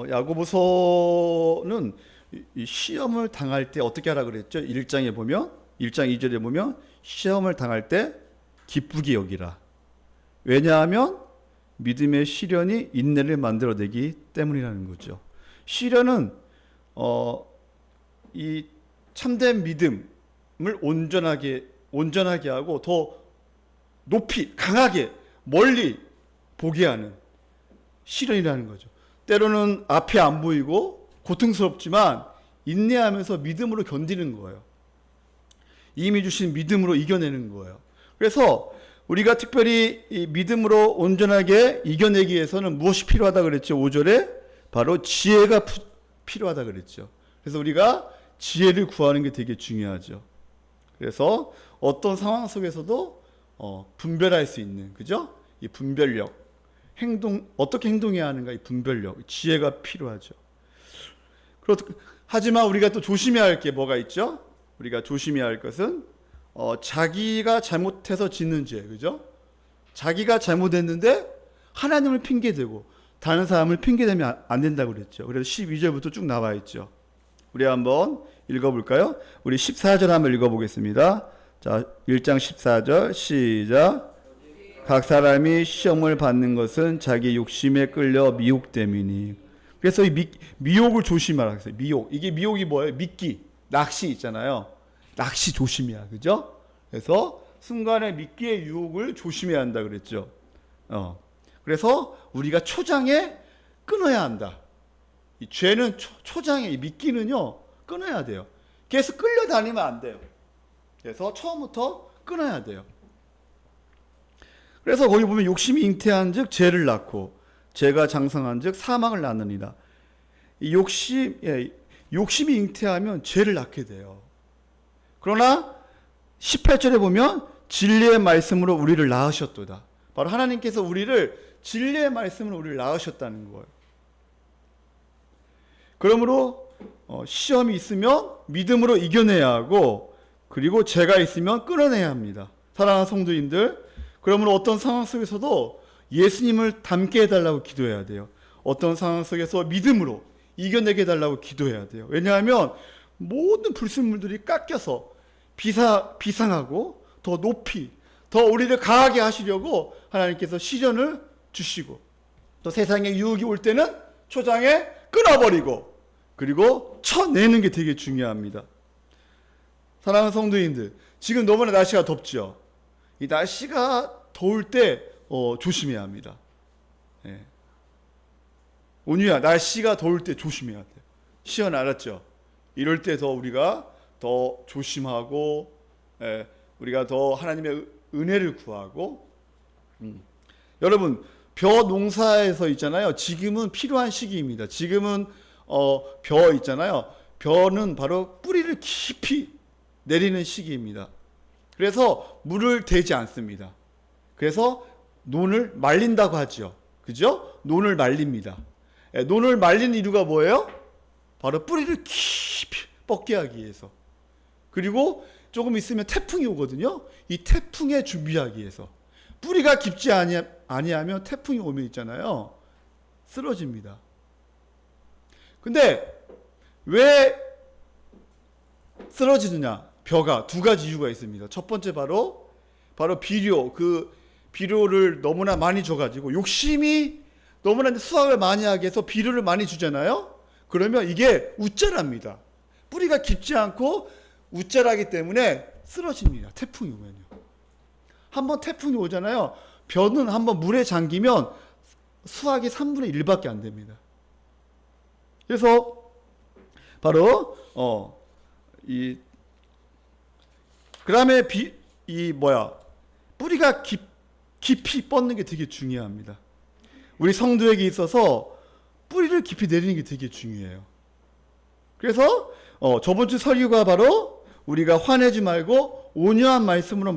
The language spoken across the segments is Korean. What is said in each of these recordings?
야고보서는 이 시험을 당할 때 어떻게 하라 그랬죠? 1장에 보면 1장 2절에 보면 시험을 당할 때 기쁘게 여기라. 왜냐하면 믿음의 시련이 인내를 만들어내기 때문이라는 거죠. 시련은 이 참된 믿음을 온전하게 하고 더 높이 강하게 멀리 보게 하는 시련이라는 거죠. 때로는 앞이 안 보이고 고통스럽지만 인내하면서 믿음으로 견디는 거예요. 이미 주신 믿음으로 이겨내는 거예요. 그래서 우리가 특별히 이 믿음으로 온전하게 이겨내기 위해서는 무엇이 필요하다 그랬죠? 5절에 바로 지혜가 필요하다 그랬죠. 그래서 우리가 지혜를 구하는 게 되게 중요하죠. 그래서 어떤 상황 속에서도 분별할 수 있는, 그죠? 이 분별력, 어떻게 행동해야 하는가, 이 분별력, 지혜가 필요하죠. 하지만 우리가 또 조심해야 할 게 뭐가 있죠? 우리가 조심해야 할 것은 자기가 잘못해서 짓는 죄, 그죠? 자기가 잘못했는데 하나님을 핑계대고 다른 사람을 핑계대면 안 된다고 그랬죠. 그래서 12절부터 쭉 나와 있죠. 우리 한번 읽어볼까요? 우리 14절 한번 읽어보겠습니다. 자, 1장 14절 시작. 각 사람이 시험을 받는 것은 자기 욕심에 끌려 미혹됨이니. 그래서 이 미혹을 조심하라 그랬어요. 이게 미혹이 뭐예요? 미끼, 낚시 있잖아요. 낚시 조심해야, 그죠? 그래서 순간의 미끼의 유혹을 조심해야 한다 그랬죠. 그래서 우리가 초장에 끊어야 한다. 이 죄는 초장에, 이 미끼는요 끊어야 돼요. 계속 끌려다니면 안 돼요. 그래서 처음부터 끊어야 돼요. 그래서 거기 보면 욕심이 잉태한즉 죄를 낳고 죄가 장성한즉 사망을 낳느니라. 이 욕심이 잉태하면 죄를 낳게 돼요. 그러나 18절에 보면 진리의 말씀으로 우리를 낳으셨도다. 바로 하나님께서 우리를 진리의 말씀으로 우리를 낳으셨다는 거예요. 그러므로 시험이 있으면 믿음으로 이겨내야 하고, 그리고 죄가 있으면 끊어내야 합니다. 사랑하는 성도님들, 그러므로 어떤 상황 속에서도 예수님을 닮게 해달라고 기도해야 돼요. 어떤 상황 속에서 믿음으로 이겨내게 해달라고 기도해야 돼요. 왜냐하면 모든 불순물들이 깎여서 비상하고 더 높이, 더 우리를 강하게 하시려고 하나님께서 시련을 주시고, 또 세상에 유혹이 올 때는 초장에 끊어버리고, 그리고 쳐내는 게 되게 중요합니다. 사랑하는 성도님들, 지금 너무나 날씨가 덥죠. 이 날씨가 더울 때 조심해야 합니다. 예. 온유야, 날씨가 더울 때 조심해야 돼. 시연 알았죠? 이럴 때 더 우리가 더 조심하고, 우리가 더 하나님의 은혜를 구하고. 여러분, 벼 농사에서 있잖아요. 지금은 필요한 시기입니다. 지금은 벼 있잖아요. 벼는 바로 뿌리를 깊이 내리는 시기입니다. 그래서 물을 대지 않습니다. 그래서 논을 말린다고 하죠. 그죠? 논을 말립니다. 논을 말리는 이유가 뭐예요? 바로 뿌리를 깊이 뻗게 하기 위해서. 그리고 조금 있으면 태풍이 오거든요. 이 태풍에 준비하기 위해서. 뿌리가 깊지 아니하면 태풍이 오면 있잖아요, 쓰러집니다. 근데 왜 쓰러지느냐? 벼가 두 가지 이유가 있습니다. 첫 번째 바로 비료, 그 비료를 너무나 많이 줘가지고 욕심이 너무나 수확을 많이 하게 해서 비료를 많이 주잖아요. 그러면 이게 웃자랍니다. 뿌리가 깊지 않고 웃자라기 때문에 쓰러집니다. 태풍이 오면요. 한번 태풍이 오잖아요. 벼는 한번 물에 잠기면 수확이 3분의 1밖에 안 됩니다. 그래서 바로 그다음에 뿌리가 깊이 뻗는 게 되게 중요합니다. 우리 성도에게 있어서 뿌리를 깊이 내리는 게 되게 중요해요. 그래서 저번 주 설교가 바로 우리가 화내지 말고 온유한 마음으로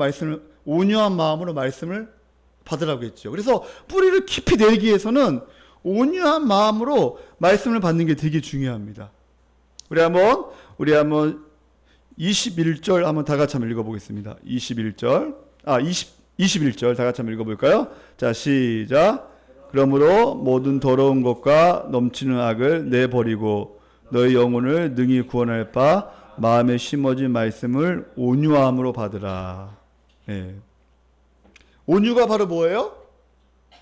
말씀을 받으라고 했죠. 그래서 뿌리를 깊이 내리기 위해서는 온유한 마음으로 말씀을 받는 게 되게 중요합니다. 우리 한번 21절 한번 다 같이 한번 읽어보겠습니다. 21절 다 같이 한번 읽어볼까요? 자, 시작. 그러므로 모든 더러운 것과 넘치는 악을 내버리고 너희 영혼을 능히 구원할 바 마음에 심어진 말씀을 온유함으로 받으라. 예. 온유가 바로 뭐예요?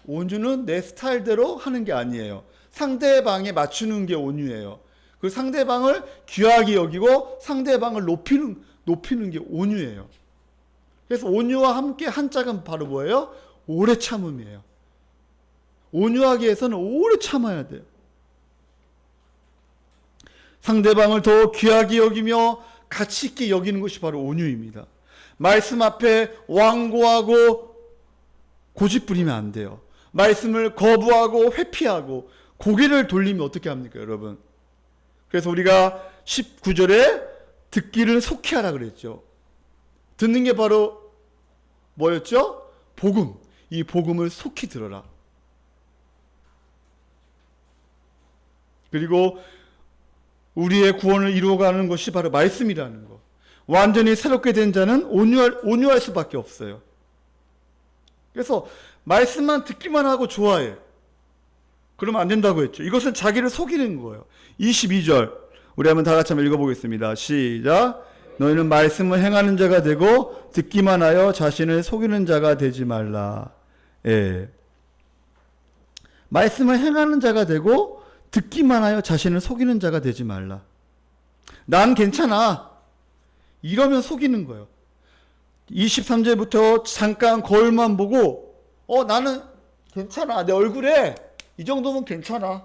온유는 내 스타일대로 하는 게 아니에요. 상대방에 맞추는 게 온유예요. 그 상대방을 귀하게 여기고 상대방을 높이는 게 온유예요. 그래서 온유와 함께 한짝은 바로 뭐예요? 오래 참음이에요. 온유하기 위해서는 오래 참아야 돼요. 상대방을 더 귀하게 여기며 가치 있게 여기는 것이 바로 온유입니다. 말씀 앞에 완고하고 고집부리면 안 돼요. 말씀을 거부하고 회피하고 고개를 돌리면 어떻게 합니까, 여러분? 그래서 우리가 19절에 듣기를 속히 하라 그랬죠. 듣는 게 바로 뭐였죠? 복음. 이 복음을 속히 들어라. 그리고 우리의 구원을 이루어가는 것이 바로 말씀이라는 것. 완전히 새롭게 된 자는 온유할 수밖에 없어요. 그래서 말씀만 듣기만 하고 좋아해. 그러면 안 된다고 했죠. 이것은 자기를 속이는 거예요. 22절 우리 한번 다 같이 한번 읽어보겠습니다. 시작. 너희는 말씀을 행하는 자가 되고 듣기만 하여 자신을 속이는 자가 되지 말라. 예. 말씀을 행하는 자가 되고 듣기만 하여 자신을 속이는 자가 되지 말라. 난 괜찮아. 이러면 속이는 거예요. 23절부터 잠깐 거울만 보고 나는 괜찮아. 내 얼굴에 이 정도면 괜찮아.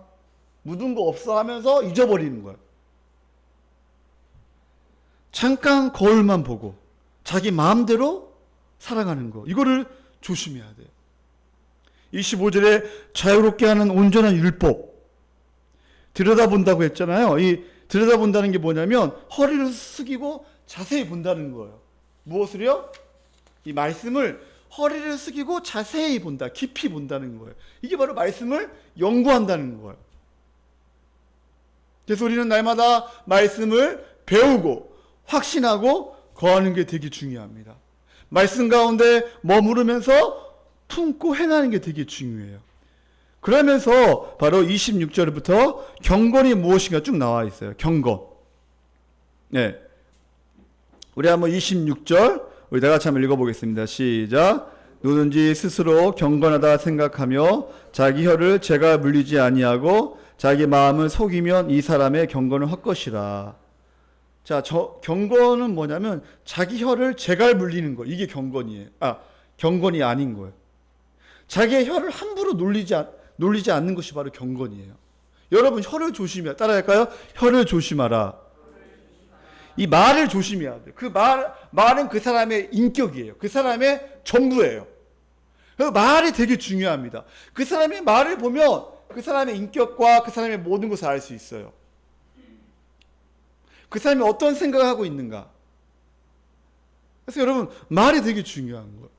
묻은 거 없어 하면서 잊어버리는 거예요. 잠깐 거울만 보고 자기 마음대로 살아가는 거. 이거를 조심해야 돼요. 25절에 자유롭게 하는 온전한 율법. 들여다본다고 했잖아요. 이 들여다본다는 게 뭐냐면 허리를 숙이고 자세히 본다는 거예요. 무엇을요? 이 말씀을 허리를 숙이고 자세히 본다. 깊이 본다는 거예요. 이게 바로 말씀을 연구한다는 거예요. 그래서 우리는 날마다 말씀을 배우고 확신하고 거하는 게 되게 중요합니다. 말씀 가운데 머무르면서 품고 행하는 게 되게 중요해요. 그러면서 바로 26절부터 경건이 무엇인가 쭉 나와 있어요. 경건. 네. 우리 한번 26절 우리 다 같이 한번 읽어보겠습니다. 시작. 누구든지 스스로 경건하다 생각하며 자기 혀를 재가 물리지 아니하고 자기 마음을 속이면 이 사람의 경건을 헛것이라. 자, 경건은 뭐냐면 자기 혀를 재갈 물리는 거. 이게 경건이에요. 경건이 아닌 거예요. 자기의 혀를 함부로 놀리지 않는 것이 바로 경건이에요. 여러분 혀를 조심해야. 따라할까요? 혀를 조심하라. 이 말을 조심해야 돼요. 그 말은 그 사람의 인격이에요. 그 사람의 전부예요. 그 말이 되게 중요합니다. 그 사람의 말을 보면 그 사람의 인격과 그 사람의 모든 것을 알 수 있어요. 그 사람이 어떤 생각을 하고 있는가. 그래서 여러분 말이 되게 중요한 거예요.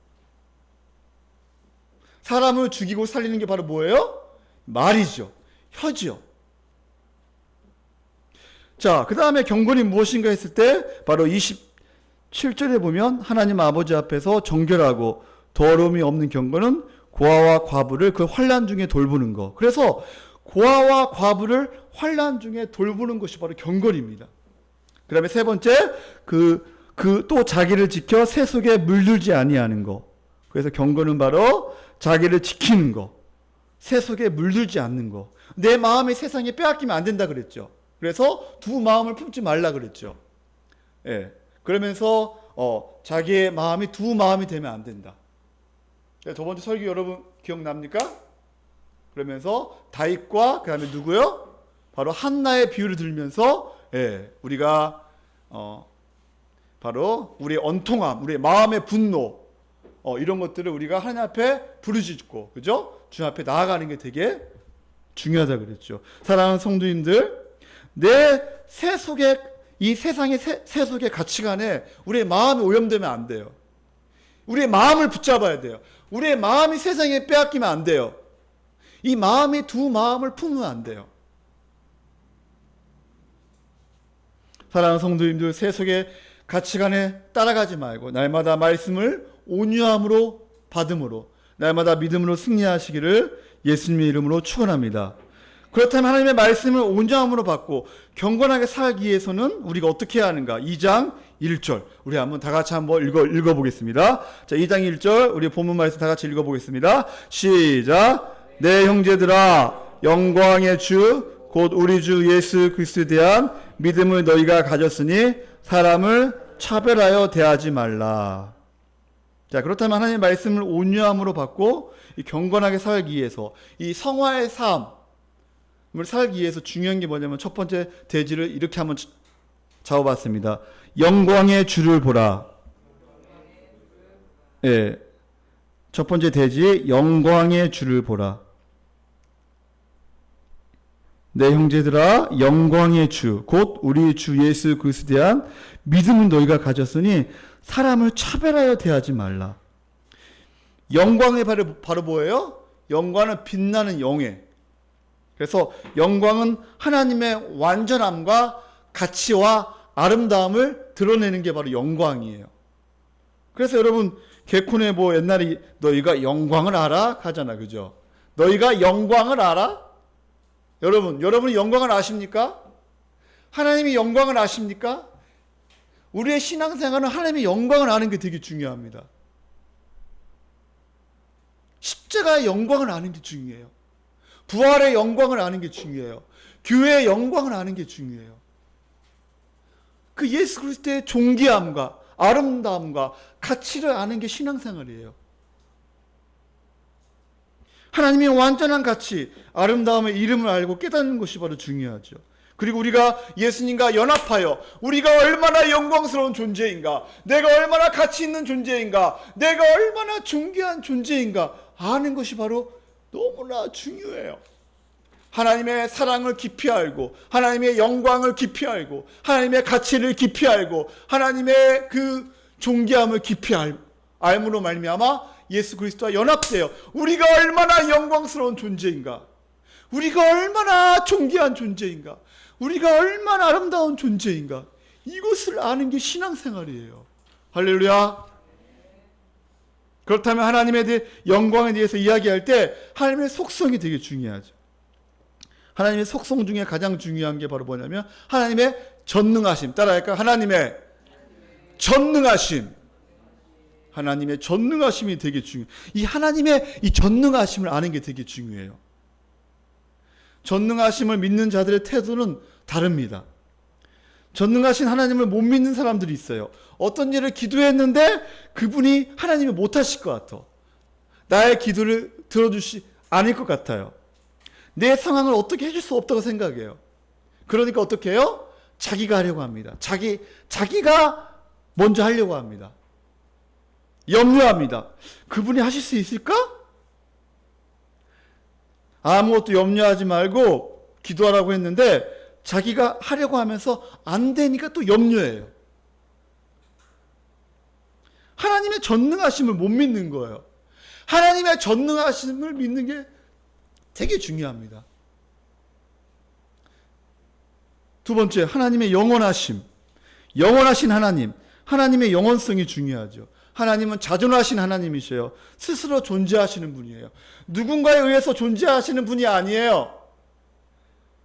사람을 죽이고 살리는 게 바로 뭐예요? 말이죠. 혀죠. 자, 그 다음에 경건이 무엇인가 했을 때 바로 27절에 보면 하나님 아버지 앞에서 정결하고 더러움이 없는 경건은 고아와 과부를 그 환난 중에 돌보는 거. 그래서 고아와 과부를 환난 중에 돌보는 것이 바로 경건입니다. 그 다음에 세 번째 또 자기를 지켜 새 속에 물들지 아니하는 거. 그래서 경건은 바로 자기를 지키는 거. 새 속에 물들지 않는 거. 내 마음이 세상에 빼앗기면 안 된다 그랬죠. 그래서 두 마음을 품지 말라 그랬죠. 예. 그러면서 자기의 마음이 두 마음이 되면 안 된다. 저번주 설교 여러분 기억납니까? 그러면서 다윗과 그 다음에 누구요? 바로 한나의 비유를 들면서 우리가 바로 우리의 언통함, 우리의 마음의 분노 이런 것들을 우리가 하나님 앞에 부르짖고 그죠? 주님 앞에 나아가는 게 되게 중요하다 그랬죠. 사랑하는 성도님들, 내 새 속에 이 세상의 새 속의 가치관에 우리의 마음이 오염되면 안 돼요. 우리의 마음을 붙잡아야 돼요. 우리의 마음이 세상에 빼앗기면 안 돼요. 이 마음이 두 마음을 품으면 안 돼요. 사랑하는 성도님들, 새 속의 가치관에 따라가지 말고 날마다 말씀을 온유함으로 받음으로 날마다 믿음으로 승리하시기를 예수님의 이름으로 축원합니다. 그렇다면 하나님의 말씀을 온전함으로 받고 경건하게 살기 위해서는 우리가 어떻게 해야 하는가? 2장 1절 우리 한번 다 같이 한번 읽어보겠습니다. 자, 2장 1절 우리 본문 말씀 다 같이 읽어보겠습니다. 시작. 내 형제들아, 영광의 주 곧 우리 주 예수 그리스도에 대한 믿음을 너희가 가졌으니 사람을 차별하여 대하지 말라. 자, 그렇다면 하나님의 말씀을 온유함으로 받고 이 경건하게 살기 위해서 이 성화의 삶을 살기 위해서 중요한 게 뭐냐면 첫 번째 대지를 이렇게 한번 잡아봤습니다. 영광의 주를 보라. 예, 첫 번째 대지 영광의 주를 보라. 내 형제들아, 영광의 주 곧 우리 주 예수 그리스도에 대한 믿음은 너희가 가졌으니 사람을 차별하여 대하지 말라. 영광의 바로 뭐예요? 영광은 빛나는 영예. 그래서 영광은 하나님의 완전함과 가치와 아름다움을 드러내는 게 바로 영광이에요. 그래서 여러분 개콘에 뭐 옛날에 너희가 영광을 알아? 하잖아, 그죠? 너희가 영광을 알아? 여러분이 영광을 아십니까? 하나님이 영광을 아십니까? 우리의 신앙생활은 하나님의 영광을 아는 게 되게 중요합니다. 십자가의 영광을 아는 게 중요해요. 부활의 영광을 아는 게 중요해요. 교회의 영광을 아는 게 중요해요. 그 예수 그리스도의 존귀함과 아름다움과 가치를 아는 게 신앙생활이에요. 하나님의 완전한 가치, 아름다움의 이름을 알고 깨닫는 것이 바로 중요하죠. 그리고 우리가 예수님과 연합하여 우리가 얼마나 영광스러운 존재인가, 내가 얼마나 가치 있는 존재인가, 내가 얼마나 존귀한 존재인가 아는 것이 바로 너무나 중요해요. 하나님의 사랑을 깊이 알고 하나님의 영광을 깊이 알고 하나님의 가치를 깊이 알고 하나님의 그 존귀함을 깊이 알므로 말미암아 예수 그리스도와 연합되어 우리가 얼마나 영광스러운 존재인가, 우리가 얼마나 존귀한 존재인가, 우리가 얼마나 아름다운 존재인가, 이것을 아는 게 신앙생활이에요. 할렐루야. 그렇다면 하나님에 대해 영광에 대해서 이야기할 때 하나님의 속성이 되게 중요하죠. 하나님의 속성 중에 가장 중요한 게 바로 뭐냐면 하나님의 전능하심. 따라할까요? 하나님의 전능하심. 하나님의 전능하심이 되게 중요해요. 이 하나님의 이 전능하심을 아는 게 되게 중요해요. 전능하심을 믿는 자들의 태도는 다릅니다. 전능하신 하나님을 못 믿는 사람들이 있어요. 어떤 일을 기도했는데 그분이 하나님이 못하실 것 같아. 나의 기도를 들어주시 않을 것 같아요. 내 상황을 어떻게 해줄 수 없다고 생각해요. 그러니까 어떻게 해요? 자기가 하려고 합니다. 자기가 먼저 하려고 합니다. 염려합니다. 그분이 하실 수 있을까? 아무것도 염려하지 말고 기도하라고 했는데 자기가 하려고 하면서 안 되니까 또 염려해요. 하나님의 전능하심을 못 믿는 거예요. 하나님의 전능하심을 믿는 게 되게 중요합니다. 두 번째, 하나님의 영원하심. 영원하신 하나님. 하나님의 영원성이 중요하죠. 하나님은 자존하신 하나님이셔요. 스스로 존재하시는 분이에요. 누군가에 의해서 존재하시는 분이 아니에요.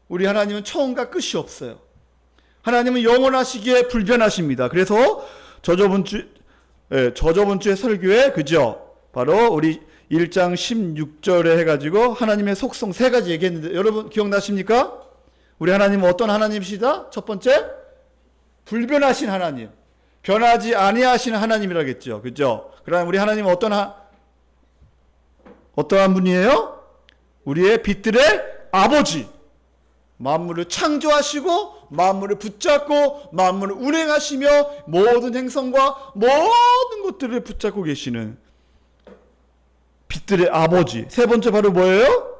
우리 하나님은 처음과 끝이 없어요. 하나님은 영원하시기에 불변하십니다. 그래서 저저번 주에 설교에 그죠? 바로 우리 1장 16절에 해가지고 하나님의 속성 세 가지 얘기했는데 여러분 기억나십니까? 우리 하나님은 어떤 하나님이시다? 첫 번째, 불변하신 하나님. 변하지 아니하시는 하나님이라겠죠. 그죠? 그럼 우리 하나님은 어떠한 분이에요? 우리의 빛들의 아버지. 만물을 창조하시고 만물을 붙잡고 만물을 운행하시며 모든 행성과 모든 것들을 붙잡고 계시는 빛들의 아버지. 세 번째 바로 뭐예요?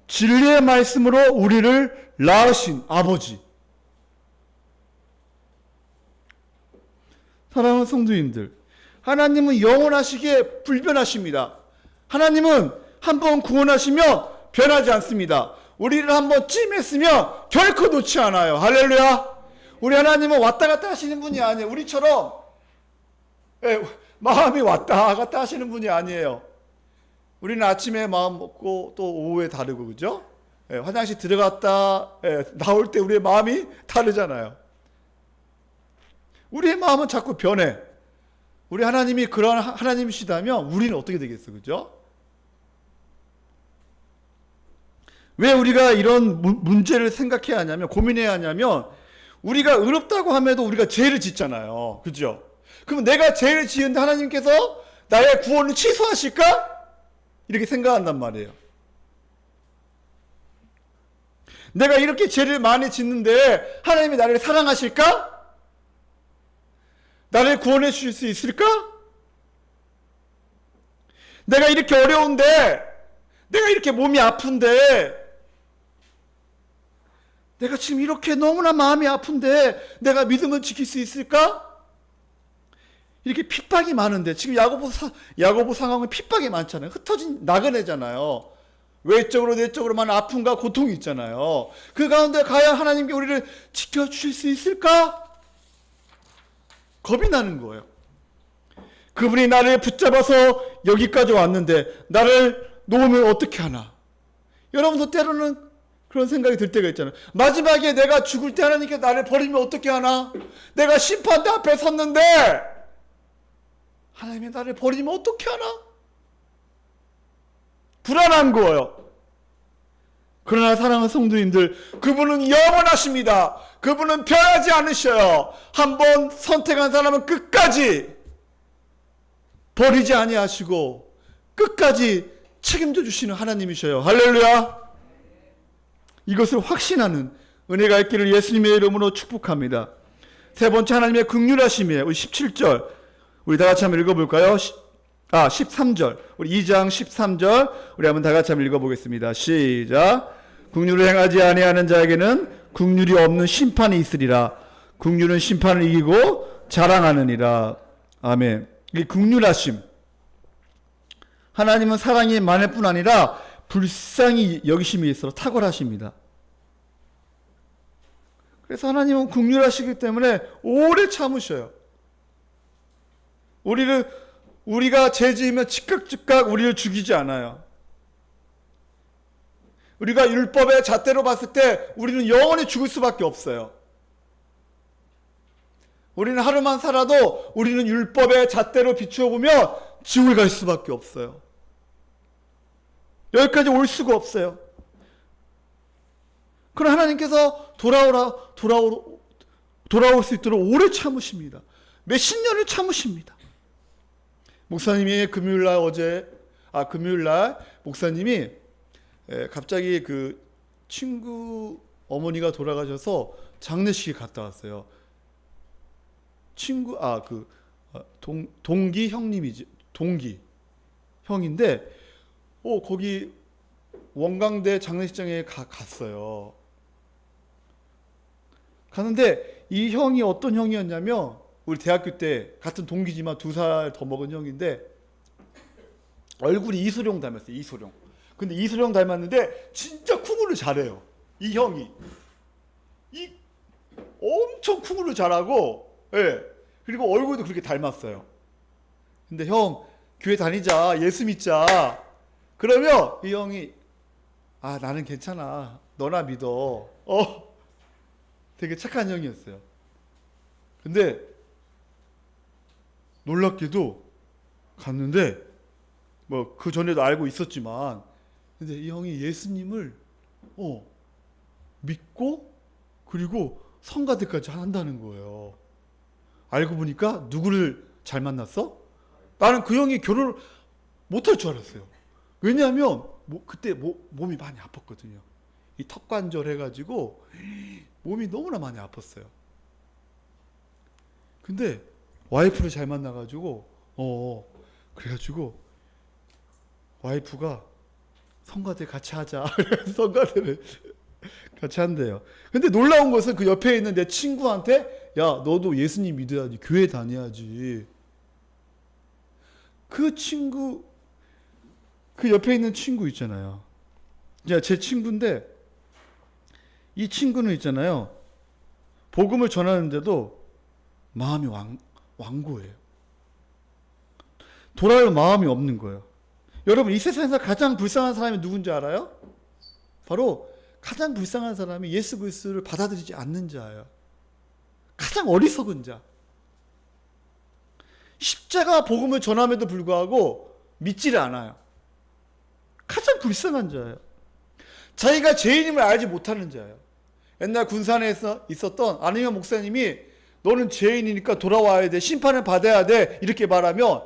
진리의 말씀으로 우리를 낳으신 아버지. 사랑하는 성도님들, 하나님은 영원하시기에 불변하십니다. 하나님은 한번 구원하시면 변하지 않습니다. 우리를 한번 찜했으면 결코 놓지 않아요. 할렐루야. 우리 하나님은 왔다 갔다 하시는 분이 아니에요. 우리처럼 마음이 왔다 갔다 하시는 분이 아니에요. 우리는 아침에 마음 먹고 또 오후에 다르고, 그죠? 예, 화장실 들어갔다 나올 때 우리의 마음이 다르잖아요. 우리의 마음은 자꾸 변해. 우리 하나님이 그런 하나님이시다면 우리는 어떻게 되겠어, 그죠? 왜 우리가 이런 문제를 생각해야 하냐면, 고민해야 하냐면, 우리가 의롭다고 함에도 우리가 죄를 짓잖아요. 그죠? 그럼 내가 죄를 지은데 하나님께서 나의 구원을 취소하실까? 이렇게 생각한단 말이에요. 내가 이렇게 죄를 많이 짓는데 하나님이 나를 사랑하실까? 나를 구원해 주실 수 있을까? 내가 이렇게 어려운데, 내가 이렇게 몸이 아픈데, 내가 지금 이렇게 너무나 마음이 아픈데 내가 믿음을 지킬 수 있을까? 이렇게 핍박이 많은데, 지금 야고보 상황은 핍박이 많잖아요. 흩어진 나그네잖아요. 외적으로 내적으로만 아픔과 고통이 있잖아요. 그 가운데 과연 하나님께 우리를 지켜주실 수 있을까? 겁이 나는 거예요. 그분이 나를 붙잡아서 여기까지 왔는데 나를 놓으면 어떻게 하나? 여러분도 때로는 그런 생각이 들 때가 있잖아요. 마지막에 내가 죽을 때 하나님께 나를 버리면 어떻게 하나? 내가 심판대 앞에 섰는데 하나님이 나를 버리면 어떻게 하나? 불안한 거예요. 그러나 사랑하는 성도님들, 그분은 영원하십니다. 그분은 변하지 않으셔요. 한번 선택한 사람은 끝까지 버리지 아니하시고 끝까지 책임져 주시는 하나님이셔요. 할렐루야. 이것을 확신하는 은혜가 있기를 예수님의 이름으로 축복합니다. 세 번째, 하나님의 긍휼하심이에요. 우리 17절 우리 다 같이 한번 읽어볼까요? 13절 우리 2장 13절 우리 한번 다 같이 한번 읽어보겠습니다. 시작. 긍휼을 행하지 아니하는 자에게는 긍휼이 없는 심판이 있으리라. 긍휼은 심판을 이기고 자랑하느니라. 아멘. 이 긍휼하심, 하나님은 사랑이 많을 뿐 아니라 불쌍히 여기심이 있어 탁월하십니다. 그래서 하나님은 긍휼하시기 때문에 오래 참으셔요. 우리가 죄 지으면 즉각 우리를 죽이지 않아요. 우리가 율법의 잣대로 봤을 때 우리는 영원히 죽을 수밖에 없어요. 우리는 하루만 살아도 우리는 율법의 잣대로 비추어 보면 지옥에 갈 수밖에 없어요. 여기까지 올 수가 없어요. 그러나 하나님께서 돌아올 수 있도록 오래 참으십니다. 몇십 년을 참으십니다. 목사님이 금요일날 목사님이 갑자기 그 친구 어머니가 돌아가셔서 장례식에 갔다 왔어요. 동기 형님이지, 동기 형인데, 거기 원광대 장례식장에 갔어요. 갔는데 이 형이 어떤 형이었냐면, 우리 대학교 때 같은 동기지만 2살 더 먹은 형인데, 얼굴이 이소룡 닮았어요. 이소룡. 근데 이소룡 닮았는데 진짜 쿵우를 잘해요. 이 형이 엄청 쿵우를 잘하고, 그리고 얼굴도 그렇게 닮았어요. 근데 형, 교회 다니자, 예수 믿자. 그러면 이 형이, 나는 괜찮아, 너나 믿어. 되게 착한 형이었어요. 근데 놀랍게도 갔는데, 뭐 그 전에도 알고 있었지만, 근데 이 형이 예수님을 믿고 그리고 성가대까지 한다는 거예요. 알고 보니까 누구를 잘 만났어? 나는 그 형이 결혼을 못할 줄 알았어요. 왜냐하면 그때 몸이 많이 아팠거든요. 이 턱관절 해가지고 몸이 너무나 많이 아팠어요. 근데 와이프를 잘 만나가지고 그래가지고 와이프가 성가대 같이 하자. 성가대를 같이 한대요. 근데 놀라운 것은 그 옆에 있는 내 친구한테, 야, 너도 예수님 믿어야지, 교회 다녀야지. 그 옆에 있는 친구 있잖아요. 제 친구인데, 이 친구는 있잖아요, 복음을 전하는데도 마음이 완고해요. 돌아올 마음이 없는 거예요. 여러분, 이 세상에서 가장 불쌍한 사람이 누군지 알아요? 바로 가장 불쌍한 사람이 예수 그리스도를 받아들이지 않는 자예요. 가장 어리석은 자. 십자가 복음을 전함에도 불구하고 믿지를 않아요. 가장 불쌍한 자예요. 자기가 죄인임을 알지 못하는 자예요. 옛날 군산에 있었던 안희영 목사님이 너는 죄인이니까 돌아와야 돼. 심판을 받아야 돼. 이렇게 말하면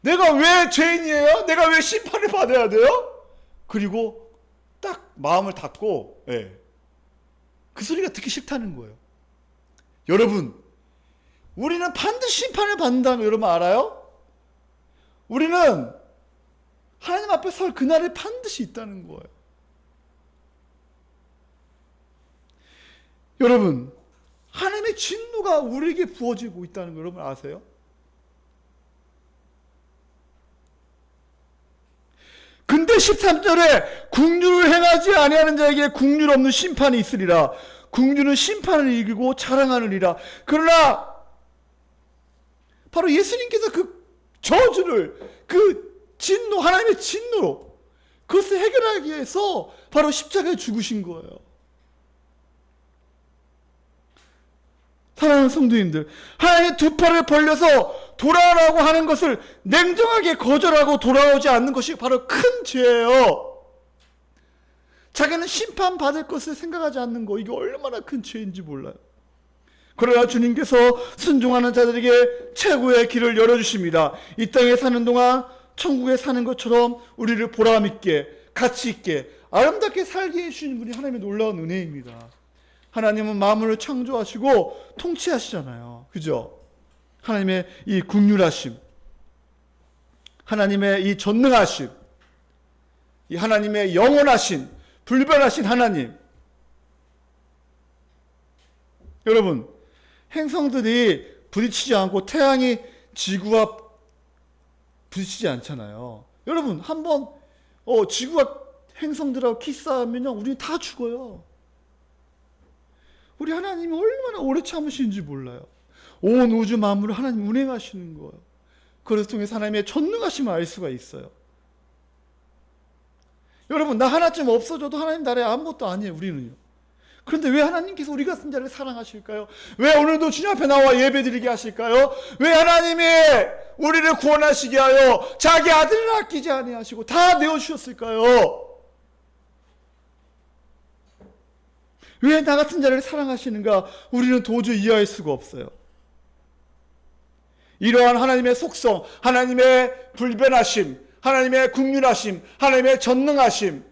내가 왜 죄인이에요? 내가 왜 심판을 받아야 돼요? 그리고 딱 마음을 닫고 그 소리가 듣기 싫다는 거예요. 여러분, 우리는 반드시 심판을 받는다는 거 여러분 알아요? 우리는 하나님 앞에 설 그날이 반드시 있다는 거예요. 여러분, 하나님의 진노가 우리에게 부어지고 있다는 거 여러분 아세요? 근데 13절에 긍휼을 행하지 아니하는 자에게 긍휼 없는 심판이 있으리라. 긍휼은 심판을 이기고 자랑하느니라. 그러나 바로 예수님께서 그 저주를, 그 진노, 하나님의 진노로 그것을 해결하기 위해서 바로 십자가에 죽으신 거예요. 사랑하는 성도님들, 하나님의 두 팔을 벌려서 돌아오라고 하는 것을 냉정하게 거절하고 돌아오지 않는 것이 바로 큰 죄예요. 자기는 심판받을 것을 생각하지 않는 거, 이게 얼마나 큰 죄인지 몰라요. 그러나 주님께서 순종하는 자들에게 최고의 길을 열어주십니다. 이 땅에 사는 동안 천국에 사는 것처럼 우리를 보람있게, 가치있게, 아름답게 살게 해주시는 분이 하나님의 놀라운 은혜입니다. 하나님은 만물을 창조하시고 통치하시잖아요. 그죠? 하나님의 이 긍휼하심, 하나님의 이 전능하심, 이 하나님의 영원하신, 불변하신 하나님. 여러분, 행성들이 부딪히지 않고 태양이 지구와 부딪히지 않잖아요. 여러분, 한번 지구가 행성들하고 키스하면요, 우리는 다 죽어요. 우리 하나님이 얼마나 오래 참으시는지 몰라요. 온 우주 만물을 하나님 운행하시는 거예요. 그래서 통해서 하나님의 전능하심을 알 수가 있어요. 여러분, 나 하나쯤 없어져도 하나님 나라에 아무것도 아니에요, 우리는요. 그런데 왜 하나님께서 우리 같은 자를 사랑하실까요? 왜 오늘도 주님 앞에 나와 예배드리게 하실까요? 왜 하나님이 우리를 구원하시게 하여 자기 아들을 아끼지 아니하시고 다 내어주셨을까요? 왜 나 같은 자를 사랑하시는가? 우리는 도저히 이해할 수가 없어요. 이러한 하나님의 속성, 하나님의 불변하심, 하나님의 긍휼하심, 하나님의 전능하심,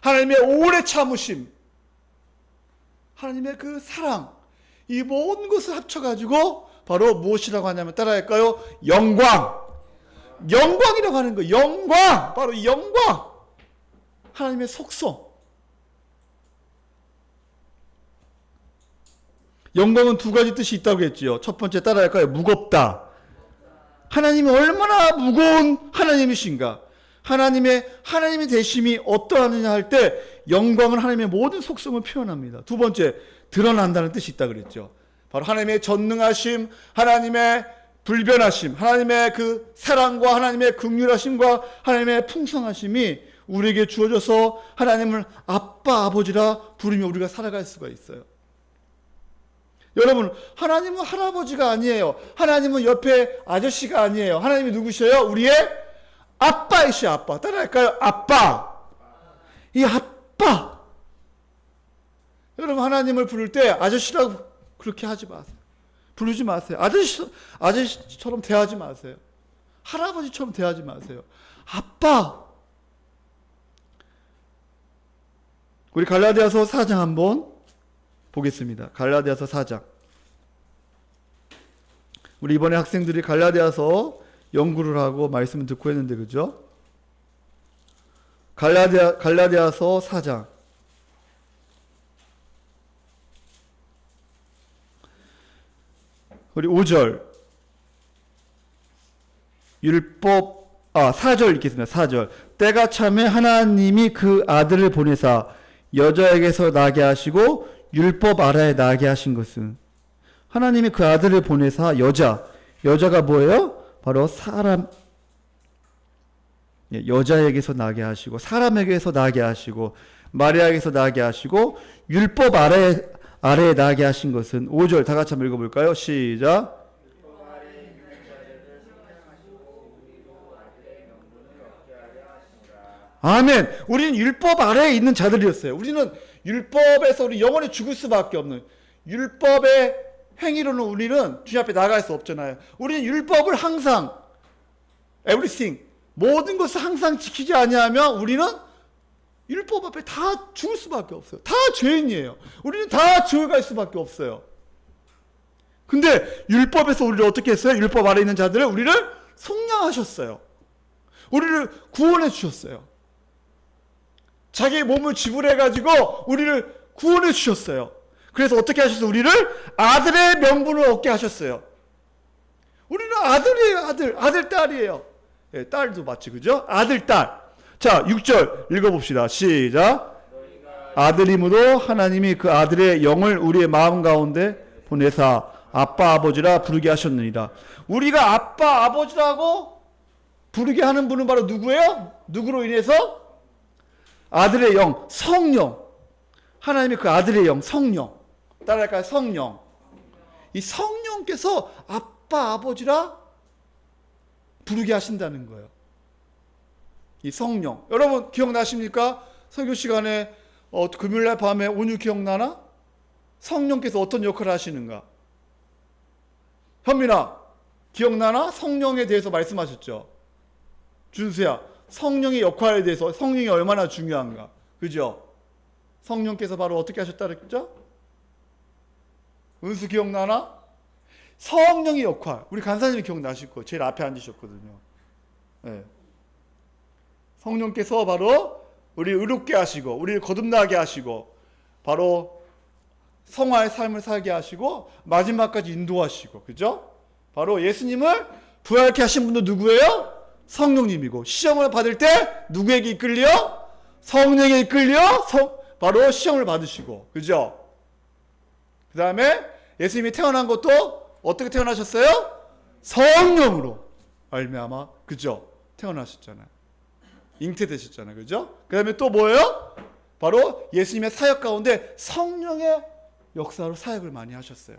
하나님의 오래 참으심, 하나님의 그 사랑, 이 모든 것을 합쳐가지고 바로 무엇이라고 하냐면 따라할까요? 영광! 영광이라고 하는 거예요. 영광! 바로 이 영광! 하나님의 속성. 영광은 두 가지 뜻이 있다고 했지요. 첫 번째 따라할까요? 무겁다. 하나님이 얼마나 무거운 하나님이신가. 하나님의 되심이 어떠하느냐 할 때 영광은 하나님의 모든 속성을 표현합니다. 두 번째, 드러난다는 뜻이 있다 그랬죠. 바로 하나님의 전능하심, 하나님의 불변하심, 하나님의 그 사랑과 하나님의 긍휼하심과 하나님의 풍성하심이 우리에게 주어져서 하나님을 아빠, 아버지라 부르며 우리가 살아갈 수가 있어요. 여러분, 하나님은 할아버지가 아니에요. 하나님은 옆에 아저씨가 아니에요. 하나님이 누구셔요? 우리의 아빠이시여. 아빠. 따라할까요? 아빠. 이 아빠. 여러분, 하나님을 부를 때 아저씨라고 그렇게 하지 마세요. 부르지 마세요. 아저씨처럼 대하지 마세요. 할아버지처럼 대하지 마세요. 아빠. 우리 갈라디아서 4장 한번 보겠습니다. 갈라디아서 4장. 우리 이번에 학생들이 갈라디아서 연구를 하고 말씀을 듣고 했는데, 그죠? 갈라디아서 4장. 우리 5절. 4절 읽겠습니다. 4절. 때가 참에 하나님이 그 아들을 보내사 여자에게서 나게 하시고 율법 아래에 나게 하신 것은, 하나님이 그 아들을 보내사 여자가 뭐예요? 바로 사람, 여자에게서 나게 하시고 사람에게서 나게 하시고 마리아에게서 나게 하시고 율법 아래에 나게 하신 것은 5절 다 같이 한번 읽어볼까요? 시작. 아멘. 우리는 율법 아래에 있는 자들이었어요. 우리는 율법에서 우리 영원히 죽을 수밖에 없는, 율법의 행위로는 우리는 주님 앞에 나갈 수 없잖아요. 우리는 율법을 항상 everything, 모든 것을 항상 지키지 아니하면 우리는 율법 앞에 다 죽을 수밖에 없어요. 다 죄인이에요. 우리는 다 죄가 갈 수밖에 없어요. 근데 율법에서 우리를 어떻게 했어요? 율법 아래 있는 자들을 우리를 속량하셨어요. 우리를 구원해 주셨어요. 자기의 몸을 지불해가지고 우리를 구원해 주셨어요. 그래서 어떻게 하셨어요? 우리를 아들의 명분을 얻게 하셨어요. 우리는 아들이에요. 아들, 딸이에요. 예, 딸도 마치, 그죠? 아들, 딸. 자, 6절 읽어봅시다. 시작. 아들임으로 하나님이 그 아들의 영을 우리의 마음 가운데 보내사 아빠, 아버지라 부르게 하셨느니라. 우리가 아빠, 아버지라고 부르게 하는 분은 바로 누구예요? 누구로 인해서? 아들의 영, 성령. 하나님이 그 아들의 영, 성령. 따라할까요? 성령. 이 성령께서 아빠, 아버지라 부르게 하신다는 거예요. 이 성령. 여러분 기억나십니까? 설교 시간에 금요일날 밤에 온유 기억나나? 성령께서 어떤 역할을 하시는가? 현민아 기억나나? 성령에 대해서 말씀하셨죠. 준수야, 성령의 역할에 대해서, 성령이 얼마나 중요한가, 그죠? 성령께서 바로 어떻게 하셨다 그랬죠? 은수 기억나나? 성령의 역할. 우리 간사님이 기억나실 거예요. 제일 앞에 앉으셨거든요. 네. 성령께서 바로 우리를 의롭게 하시고 우리를 거듭나게 하시고 바로 성화의 삶을 살게 하시고 마지막까지 인도하시고, 그죠? 바로 예수님을 부활케 하신 분도 누구예요? 성령님이고, 시험을 받을 때 누구에게 이끌려? 성령에 이끌려 바로 시험을 받으시고, 그죠? 그 다음에 예수님이 태어난 것도 어떻게 태어나셨어요? 성령으로 말미암아, 그죠? 태어나셨잖아요. 잉태되셨잖아요. 그죠? 그 다음에 또 뭐예요? 바로 예수님의 사역 가운데 성령의 역사로 사역을 많이 하셨어요.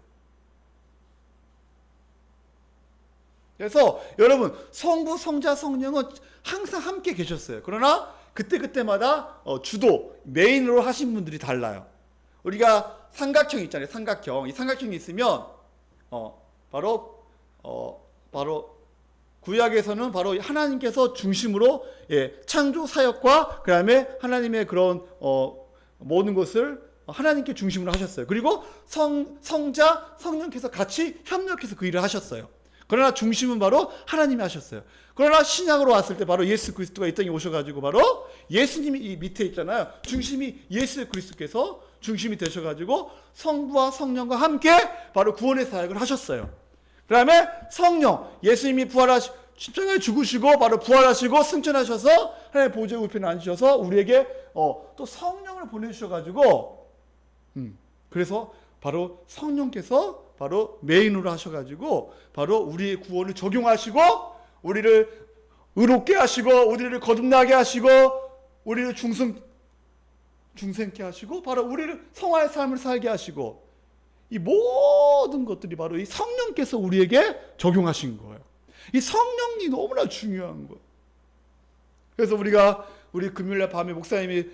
그래서 여러분 성부, 성자, 성령은 항상 함께 계셨어요. 그러나 그때마다 주도, 메인으로 하신 분들이 달라요. 우리가 삼각형 있잖아요. 삼각형. 이 삼각형이 있으면 바로 구약에서는 바로 하나님께서 중심으로 창조 사역과 그 다음에 하나님의 그런 모든 것을 하나님께 중심으로 하셨어요. 그리고 성자, 성령께서 같이 협력해서 그 일을 하셨어요. 그러나 중심은 바로 하나님이 하셨어요. 그러나 신약으로 왔을 때 바로 예수 그리스도가 이 땅에 오셔가지고 바로 예수님이 이 밑에 있잖아요. 중심이 예수 그리스도께서 중심이 되셔가지고 성부와 성령과 함께 바로 구원의 사역을 하셨어요. 그 다음에 성령, 예수님이 십자가에 죽으시고 바로 부활하시고 승천하셔서 하나님의 보좌 우편에 앉으셔서 우리에게 또 성령을 보내주셔가지고 그래서 바로 성령께서 바로 메인으로 하셔가지고 바로 우리의 구원을 적용하시고 우리를 의롭게 하시고 우리를 거듭나게 하시고 우리를 중생케 하시고 바로 우리를 성화의 삶을 살게 하시고 이 모든 것들이 바로 이 성령께서 우리에게 적용하신 거예요. 이 성령이 너무나 중요한 거예요. 그래서 우리 금요일날 밤에 목사님이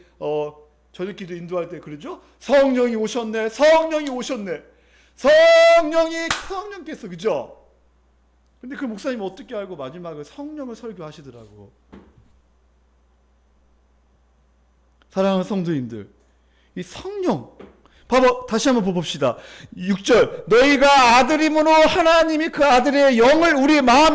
저녁기도 인도할 때 그러죠. 성령이 오셨네. 성령이 오셨네. 성령께서, 그죠? 근데 그 목사님이 어떻게 알고 마지막에 성령을 설교하시더라고. 사랑하는 성도님들, 이 성령 다시 한번 봅시다. 6절 너희가 아들임으로 하나님이 그 아들의 영을 우리 마음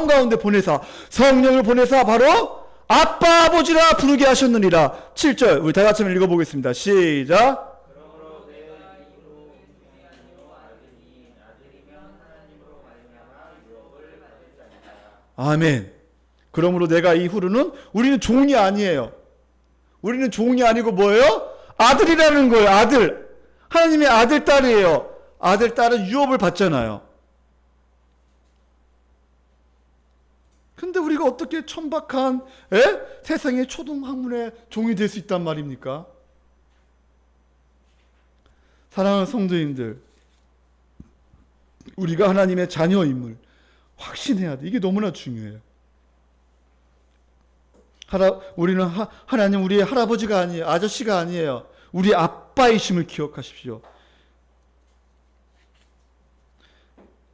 가운데 보내사 성령을 보내사 바로 아빠 아버지라 부르게 하셨느니라. 7절 우리 다 같이 한번 읽어보겠습니다. 시작. 아멘. 그러므로 내가 이후로는 우리는 종이 아니에요. 우리는 종이 아니고 뭐예요? 아들이라는 거예요. 아들. 하나님의 아들, 딸이에요. 아들, 딸은 유업을 받잖아요. 근데 우리가 어떻게 천박한 세상의 초등 학문의 종이 될 수 있단 말입니까? 사랑하는 성도님들, 우리가 하나님의 자녀임을 확신해야 돼. 이게 너무나 중요해요. 우리는 하나님 우리의 할아버지가 아니에요. 아저씨가 아니에요. 우리 아빠이심을 기억하십시오.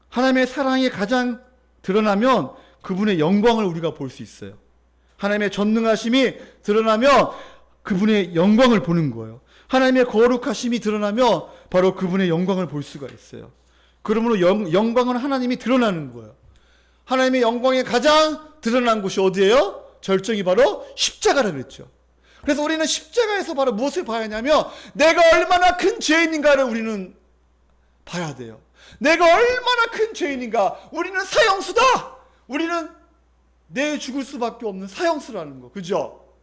하나님의 사랑이 가장 드러나면 그분의 영광을 우리가 볼 수 있어요. 하나님의 전능하심이 드러나면 그분의 영광을 보는 거예요. 하나님의 거룩하심이 드러나면 바로 그분의 영광을 볼 수가 있어요. 그러므로 영광은 하나님이 드러나는 거예요. 하나님의 영광이 가장 드러난 곳이 어디예요? 절정이 바로 십자가라고 그랬죠. 그래서 우리는 십자가에서 바로 무엇을 봐야 하냐면 내가 얼마나 큰 죄인인가를 우리는 봐야 돼요. 내가 얼마나 큰 죄인인가. 우리는 사형수다. 우리는 내 죽을 수밖에 없는 사형수라는 거. 그죠?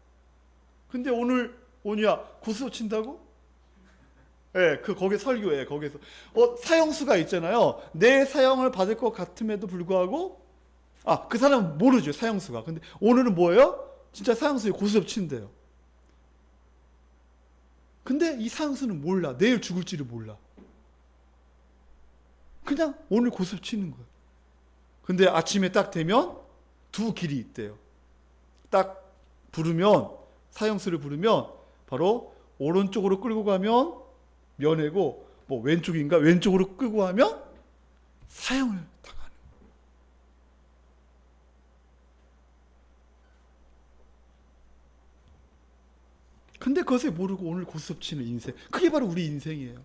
근데 오늘야 고소 친다고? 예, 거기 설교에 거기서 사형수가 있잖아요. 내 사형을 받을 것 같음에도 불구하고 그 사람은 모르죠, 사형수가. 근데 오늘은 뭐예요? 진짜 사형수에 고스톱 친대요. 근데 이 사형수는 몰라. 내일 죽을지를 몰라. 그냥 오늘 고스톱 치는 거예요. 근데 아침에 딱 되면 두 길이 있대요. 딱 부르면, 사형수를 부르면 바로 오른쪽으로 끌고 가면 면회고, 왼쪽인가? 왼쪽으로 끌고 가면 사형을 당하는 거예요. 근데 그것을 모르고 오늘 고스톱 치는 인생, 그게 바로 우리 인생이에요.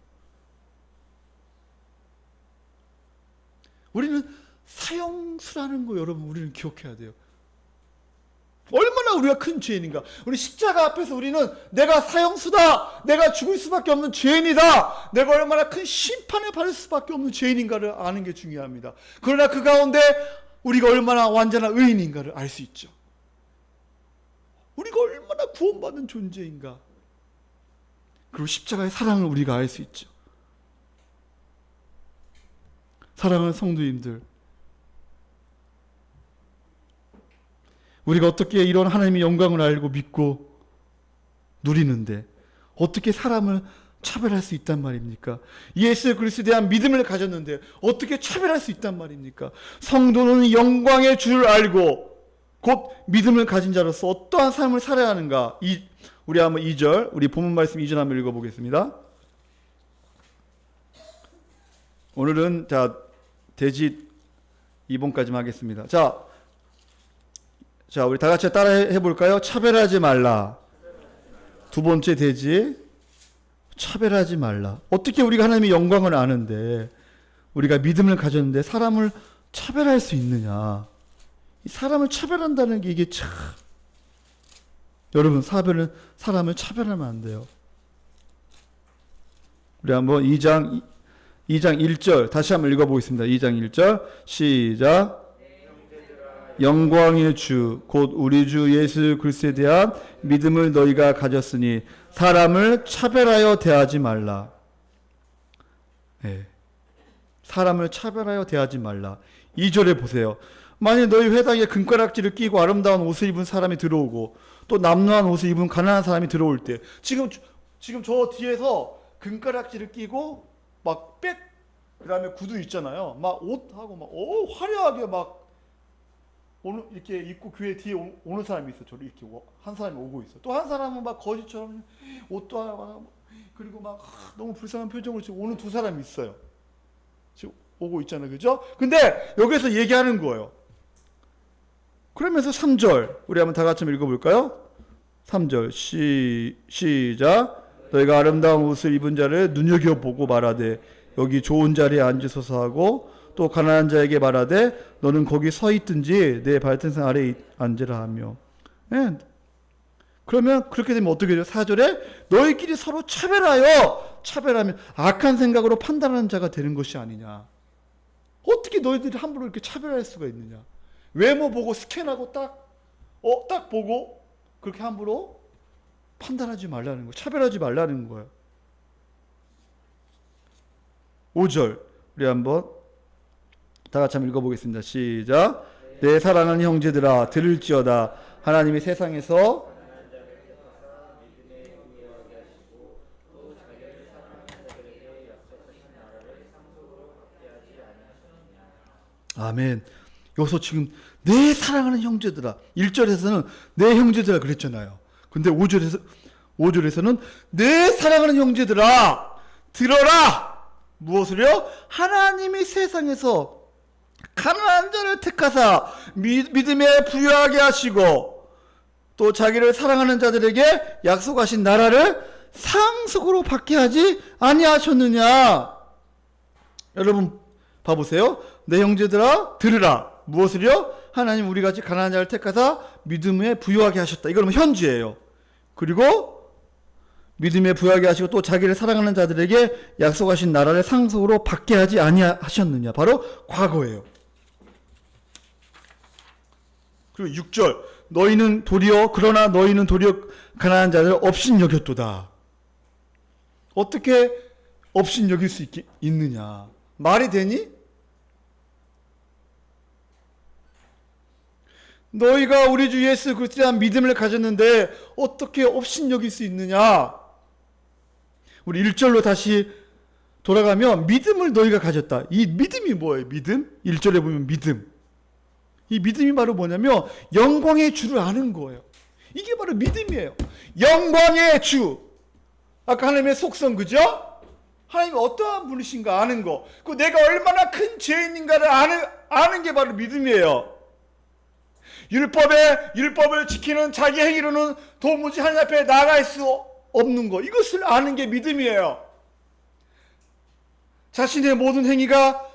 우리는 사형수라는 거 여러분 우리는 기억해야 돼요. 얼마나 우리가 큰 죄인인가. 우리 십자가 앞에서 우리는 내가 사형수다. 내가 죽을 수밖에 없는 죄인이다. 내가 얼마나 큰 심판을 받을 수밖에 없는 죄인인가를 아는 게 중요합니다. 그러나 그 가운데 우리가 얼마나 완전한 의인인가를 알 수 있죠. 우리가 얼마나 구원받은 존재인가. 그리고 십자가의 사랑을 우리가 알 수 있죠. 사랑하는 성도님들, 우리가 어떻게 이런 하나님의 영광을 알고 믿고 누리는데 어떻게 사람을 차별할 수 있단 말입니까? 예수 그리스도에 대한 믿음을 가졌는데 어떻게 차별할 수 있단 말입니까? 성도는 영광의 줄 알고 곧 믿음을 가진 자로서 어떠한 삶을 살아야 하는가? 우리 한번 2절, 우리 본문 말씀 2절 한번 읽어보겠습니다. 오늘은 대지 2번까지만 하겠습니다. 자, 우리 다 같이 따라 해볼까요? 차별하지 말라. 두 번째 대지, 차별하지 말라. 어떻게 우리가 하나님의 영광을 아는데, 우리가 믿음을 가졌는데 사람을 차별할 수 있느냐? 사람을 차별한다는 게 이게 참, 여러분, 사람을 차별하면 안 돼요. 우리 한번 2장 1절 다시 한번 읽어보겠습니다. 2장 1절 시작. 영광의 주 곧 우리 주 예수 그리스도에 대한 믿음을 너희가 가졌으니 사람을 차별하여 대하지 말라. 네. 사람을 차별하여 대하지 말라. 2절에 보세요. 만약 너희 회당에 금가락지를 끼고 아름다운 옷을 입은 사람이 들어오고 또 남루한 옷을 입은 가난한 사람이 들어올 때, 지금 저 뒤에서 금가락지를 끼고 막 그다음에 구두 있잖아요. 막 옷하고 막 화려하게 막 이렇게 입고 교회 뒤에 오는 사람이 있어. 저를 이렇게 한 사람이 오고 있어. 또 한 사람은 막 거지처럼 옷도 하고 그리고 막 너무 불쌍한 표정으로 지금 오는 두 사람이 있어요. 지금 오고 있잖아요, 그죠? 근데 여기서 얘기하는 거예요. 그러면서 3절 우리 한번 다 같이 한번 읽어볼까요? 3절 시작. 너희가 아름다운 옷을 입은 자를 눈여겨보고 말하되 여기 좋은 자리에 앉으소서 하고 또 가난한 자에게 말하되 너는 거기 서 있든지 내 발등상 아래에 앉으라 하며. 네. 그러면 그렇게 되면 어떻게 돼요? 4절에 너희끼리 서로 차별하면 악한 생각으로 판단하는 자가 되는 것이 아니냐. 어떻게 너희들이 함부로 이렇게 차별할 수가 있느냐. 외모 보고 스캔하고 딱 보고 그렇게 함부로 판단하지 말라는 거예요. 차별하지 말라는 거예요. 5절 우리 한번 다 같이 한번 읽어보겠습니다. 시작. 내 사랑하는 형제들아 들을지어다. 하나님이 세상에서 아멘. 여기서 지금 내 사랑하는 형제들아 1절에서는 내 형제들아 그랬잖아요. 근데 5절에서는 내 사랑하는 형제들아 들어라. 무엇을요? 하나님이 세상에서 가난한 자를 택하사 믿음에 부유하게 하시고 또 자기를 사랑하는 자들에게 약속하신 나라를 상속으로 받게 하지 아니하셨느냐. 여러분 봐보세요. 내 형제들아 들으라. 무엇을요? 하나님 우리같이 가난한 자를 택하사 믿음에 부유하게 하셨다. 이거는 현지예요. 그리고 믿음에 부유하게 하시고 또 자기를 사랑하는 자들에게 약속하신 나라를 상속으로 받게 하지 아니하셨느냐. 바로 과거예요. 그리고 6절 그러나 너희는 도리어 가난한 자를 업신여겼도다. 어떻게 업신여길 수 있느냐. 말이 되니? 너희가 우리 주 예수 그리스도에 대한 믿음을 가졌는데 어떻게 업신여길 수 있느냐. 우리 1절로 다시 돌아가면 믿음을 너희가 가졌다. 이 믿음이 뭐예요? 믿음? 1절에 보면 믿음. 이 믿음이 바로 뭐냐면 영광의 주를 아는 거예요. 이게 바로 믿음이에요. 영광의 주. 아까 하나님의 속성 그죠? 하나님이 어떠한 분이신가 아는 거. 그 내가 얼마나 큰 죄인인가를 아는 게 바로 믿음이에요. 율법을 지키는 자기 행위로는 도무지 하나님 앞에 나아갈 수 없는 거. 이것을 아는 게 믿음이에요. 자신의 모든 행위가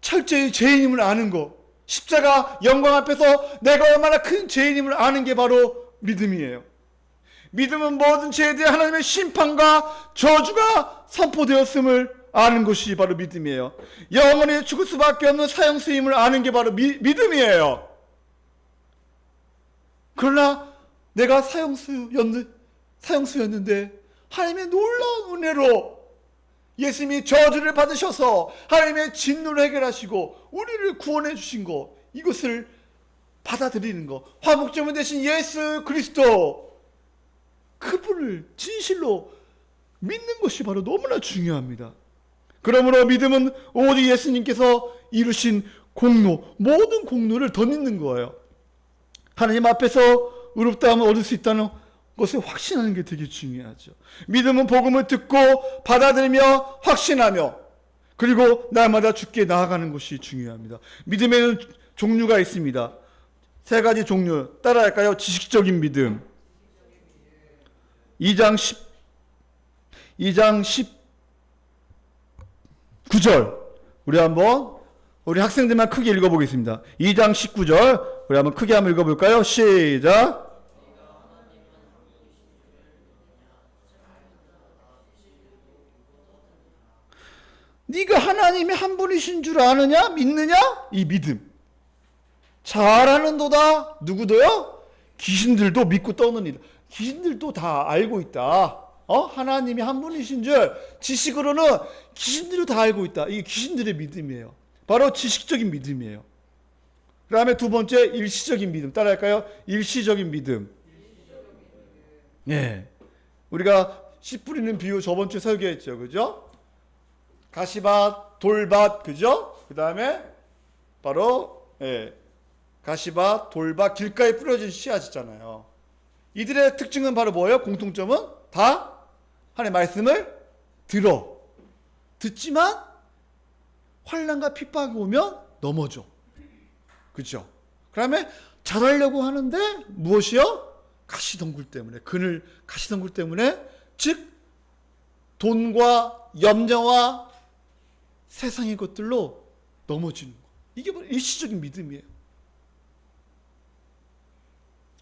철저히 죄인임을 아는 거. 십자가 영광 앞에서 내가 얼마나 큰 죄인임을 아는 게 바로 믿음이에요. 믿음은 모든 죄에 대한 하나님의 심판과 저주가 선포되었음을 아는 것이 바로 믿음이에요. 영원히 죽을 수밖에 없는 사형수임을 아는 게 바로 믿음이에요. 그러나 내가 사형수였는데 하나님의 놀라운 은혜로 예수님이 저주를 받으셔서 하나님의 진노를 해결하시고 우리를 구원해 주신 것, 이것을 받아들이는 것, 화목제물 되신 예수 그리스도, 그분을 진실로 믿는 것이 바로 너무나 중요합니다. 그러므로 믿음은 오직 예수님께서 이루신 공로, 모든 공로를 더 믿는 거예요. 하나님 앞에서 의롭다함을 얻을 수 있다는 것을 확신하는 게 되게 중요하죠. 믿음은 복음을 듣고 받아들이며 확신하며 그리고 날마다 주께 나아가는 것이 중요합니다. 믿음에는 종류가 있습니다. 3가지 종류 따라할까요? 지식적인 믿음. 2장 19절 우리 학생들만 크게 읽어보겠습니다. 2장 19절 우리 한번 크게 한번 읽어볼까요? 시작. 네가 하나님이 한 분이신 줄 아느냐? 믿느냐? 이 믿음. 잘하는도다. 누구도요? 귀신들도 믿고 떠느니라. 귀신들도 다 알고 있다. 하나님이 한 분이신 줄 지식으로는 귀신들도 다 알고 있다. 이게 귀신들의 믿음이에요. 바로 지식적인 믿음이에요. 그 다음에 2번째 일시적인 믿음. 따라할까요? 일시적인 믿음. 예. 우리가 씨 뿌리는 비유 저번 주에 설교했죠. 그죠? 가시밭, 돌밭, 그죠? 그 다음에 바로 가시밭, 돌밭, 길가에 뿌려진 씨앗이잖아요. 이들의 특징은 바로 뭐예요? 공통점은 다 하나님의 말씀을 듣지만 환난과 핍박이 오면 넘어져. 그죠? 그 다음에 잘하려고 하는데 무엇이요? 가시덩굴 때문에, 가시덩굴 때문에, 즉 돈과 염려와 세상의 것들로 넘어지는 거. 이게 바로 일시적인 믿음이에요.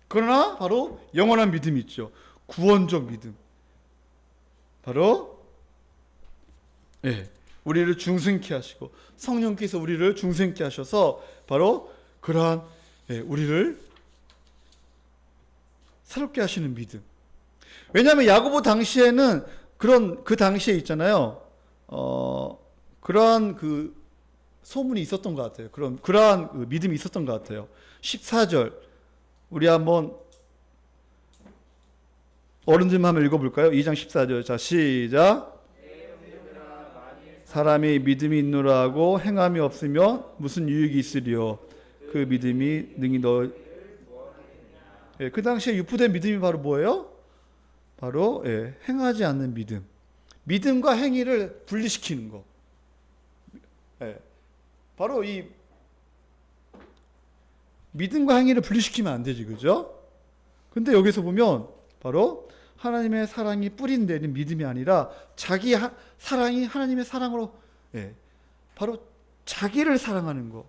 그러나 바로 영원한 믿음이 있죠. 구원적 믿음. 바로 우리를 중생케 하시고 성령께서 우리를 중생케 하셔서 바로 그러한 우리를 새롭게 하시는 믿음. 왜냐하면 야고보 당시에는 그 당시에 있잖아요. 그러한 그 소문이 있었던 것 같아요. 그러한 그 믿음이 있었던 것 같아요. 14절 우리 한번 어른들만 한번 읽어볼까요? 2장 14절. 자, 시작. 사람이 믿음이 있노라 하고 행함이 없으면 무슨 유익이 있으리요? 그 믿음이 능히 너. 예, 그 당시에 유포된 믿음이 바로 뭐예요? 바로 행하지 않는 믿음. 믿음과 행위를 분리시키는 거. 바로 이 믿음과 행위를 분리시키면 안 되지, 그죠? 근데 여기서 보면 바로 하나님의 사랑이 뿌린되는 믿음이 아니라 자기 사랑이 하나님의 사랑으로 바로 자기를 사랑하는 거.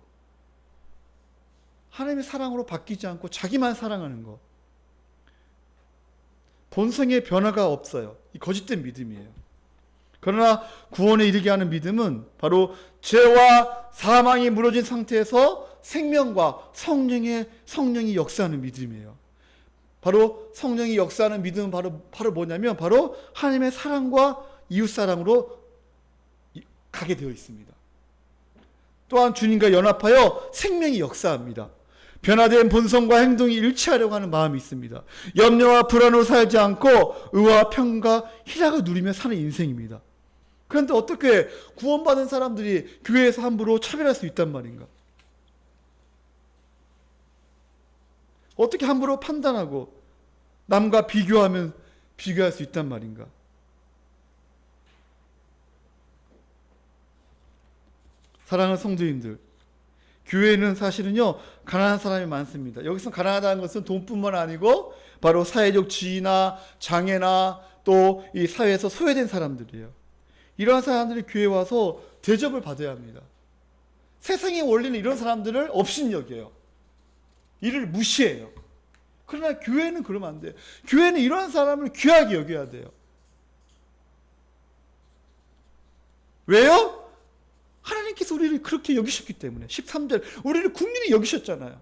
하나님의 사랑으로 바뀌지 않고 자기만 사랑하는 거. 본성의 변화가 없어요. 이 거짓된 믿음이에요. 그러나 구원에 이르게 하는 믿음은 바로 죄와 사망이 무너진 상태에서 생명과 성령이 역사하는 믿음이에요. 바로 성령이 역사하는 믿음은 바로 뭐냐면 바로 하나님의 사랑과 이웃 사랑으로 가게 되어 있습니다. 또한 주님과 연합하여 생명이 역사합니다. 변화된 본성과 행동이 일치하려고 하는 마음이 있습니다. 염려와 불안으로 살지 않고 의와 평과 희락을 누리며 사는 인생입니다. 그런데 어떻게 구원받은 사람들이 교회에서 함부로 차별할 수 있단 말인가? 어떻게 함부로 판단하고 남과 비교할 수 있단 말인가? 사랑하는 성도님들, 교회는 사실은요 가난한 사람이 많습니다. 여기서 가난하다는 것은 돈뿐만 아니고 바로 사회적 지위나 장애나 또 이 사회에서 소외된 사람들이에요. 이러한 사람들이 교회에 와서 대접을 받아야 합니다. 세상의 원리는 이런 사람들을 업신여겨요. 이를 무시해요. 그러나 교회는 그러면 안 돼요. 교회는 이러한 사람을 귀하게 여겨야 돼요. 왜요? 하나님께서 우리를 그렇게 여기셨기 때문에. 13절 우리를 국민이 여기셨잖아요.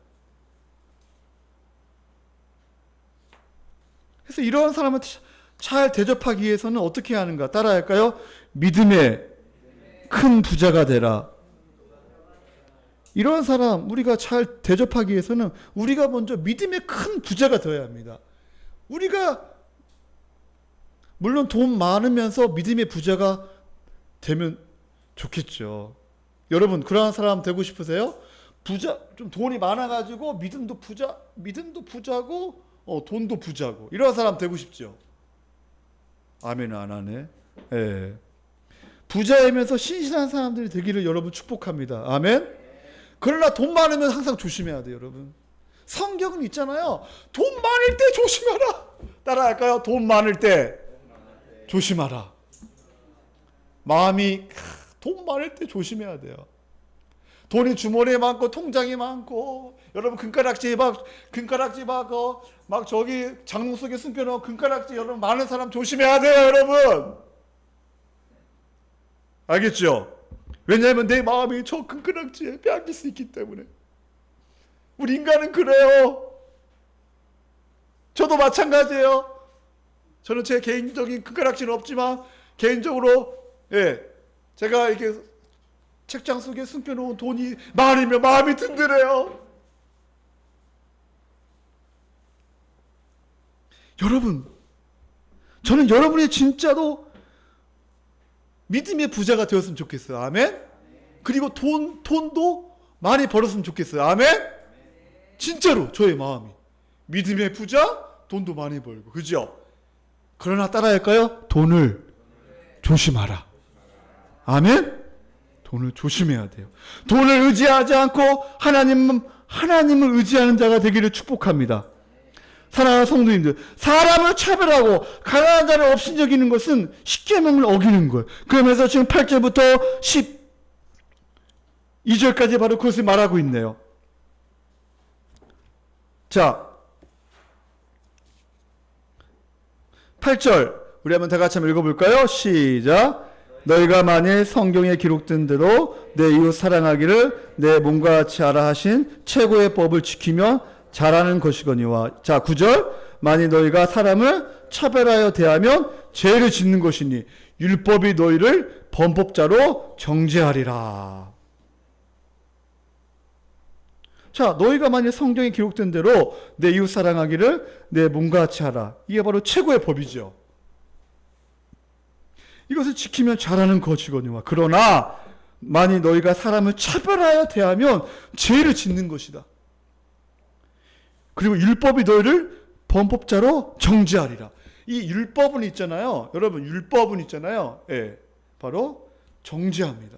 그래서 이러한 사람을 잘 대접하기 위해서는 어떻게 하는가? 따라할까요? 믿음의 큰 부자가 되라. 이런 사람 우리가 잘 대접하기 위해서는 우리가 먼저 믿음의 큰 부자가 되어야 합니다. 우리가 물론 돈 많으면서 믿음의 부자가 되면 좋겠죠. 여러분 그러한 사람 되고 싶으세요? 좀 돈이 많아가지고 믿음도 부자고 돈도 부자고 이런 사람 되고 싶죠. 아멘. 안 하네. 예. 부자이면서 신실한 사람들이 되기를 여러분 축복합니다. 아멘. 그러나 돈 많으면 항상 조심해야 돼요, 여러분. 성경은 있잖아요. 돈 많을 때 조심하라. 따라할까요? 돈 많을 때 조심하라. 마음이 돈 많을 때 조심해야 돼요. 돈이 주머니에 많고 통장이 많고 여러분 금가락지 막 저기 장롱 속에 숨겨놓은 금가락지 여러분 많은 사람 조심해야 돼요, 여러분. 알겠죠? 왜냐하면 내 마음이 저 금가락지에 빼앗길 수 있기 때문에. 우리 인간은 그래요. 저도 마찬가지예요. 저는 제 개인적인 금가락지는 없지만 개인적으로 제가 이렇게 책장 속에 숨겨놓은 돈이 많으면 마음이 든든해요. 여러분, 저는 여러분이 진짜로 믿음의 부자가 되었으면 좋겠어요. 아멘? 그리고 돈도 많이 벌었으면 좋겠어요. 아멘? 진짜로 저의 마음이. 믿음의 부자, 돈도 많이 벌고. 그죠? 그러나 따라할까요? 돈을 조심하라. 아멘? 돈을 조심해야 돼요. 돈을 의지하지 않고 하나님을 의지하는 자가 되기를 축복합니다. 사랑하는 성도님들, 사람을 차별하고 가난한 자를 업신여기는 것은 십계명을 어기는 거예요. 그러면서 지금 8절부터 12절까지 바로 그것을 말하고 있네요. 자, 8절 우리 한번 다 같이 한번 읽어볼까요? 시작. 너희가 만일 성경에 기록된 대로 내 이웃 사랑하기를 내 몸과 같이 하라 하신 최고의 법을 지키며 잘하는 것이거니와. 자, 9절 만일 너희가 사람을 차별하여 대하면 죄를 짓는 것이니 율법이 너희를 범법자로 정죄하리라. 자, 너희가 만약 성경에 기록된 대로 내 이웃 사랑하기를 내 몸과 같이 하라. 이게 바로 최고의 법이죠. 이것을 지키면 잘하는 것이거니와. 그러나 만일 너희가 사람을 차별하여 대하면 죄를 짓는 것이다. 그리고 율법이 너희를 범법자로 정죄하리라. 이 율법은 있잖아요. 여러분, 율법은 있잖아요. 예, 바로 정죄합니다.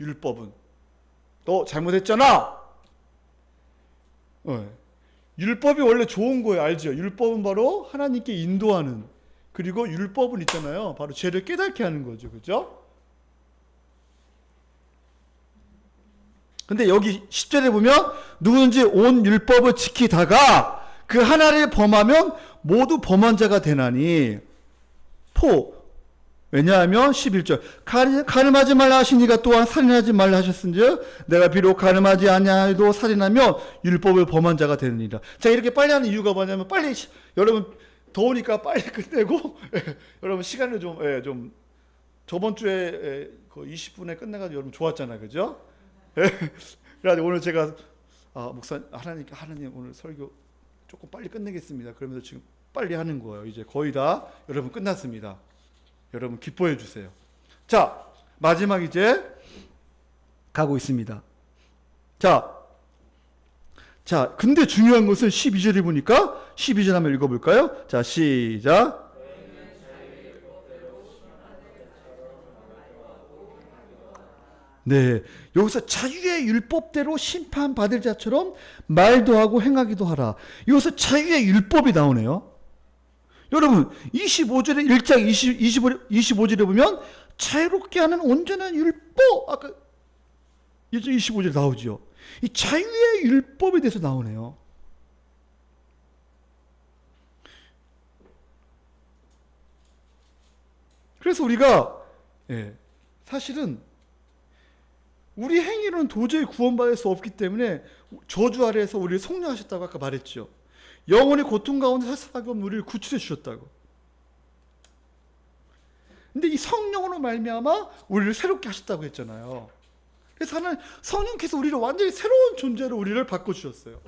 율법은. 너 잘못했잖아. 율법이 원래 좋은 거예요. 알죠? 율법은 바로 하나님께 인도하는, 그리고 율법은 있잖아요. 바로 죄를 깨닫게 하는 거죠. 그죠? 근데 여기 10절에 보면 누구든지 온 율법을 지키다가 그 하나를 범하면 모두 범한 자가 되나니. 왜냐하면 11절 간음하지 말라 하시니가 또한 살인하지 말라 하셨은즉 내가 비록 간음하지 아니하여도 살인하면 율법을 범한 자가 되느니라. 자, 이렇게 빨리 하는 이유가 뭐냐면 빨리 여러분 더우니까 빨리 끝내고 여러분 시간을 좀 저번 주에 그 20분에 끝내가지고 여러분 좋았잖아요. 그죠? 그래가지고 오늘 제가 목사님 하나님 오늘 설교 조금 빨리 끝내겠습니다. 그러면서 지금 빨리 하는 거예요. 이제 거의 다 여러분 끝났습니다. 여러분 기뻐해 주세요. 자, 마지막 이제 가고 있습니다. 자, 근데 중요한 것은 12절에 보니까 12절 한번 읽어볼까요? 자, 시작. 네, 여기서 자유의 율법대로 심판받을 자처럼 말도 하고 행하기도 하라. 여기서 자유의 율법이 나오네요. 여러분 25절에 1장 25절에 보면 자유롭게 하는 온전한 율법, 아까 25절에 나오죠. 이 자유의 율법에 대해서 나오네요. 그래서 우리가 사실은 우리 행위로는 도저히 구원받을 수 없기 때문에 저주 아래에서 우리를 속량하셨다고 아까 말했죠. 영혼의 고통 가운데 살 수밖에 없는 우리를 구출해 주셨다고. 근데 이 성령으로 말미암아 우리를 새롭게 하셨다고 했잖아요. 그래서 하나님 성령께서 우리를 완전히 새로운 존재로 우리를 바꿔주셨어요.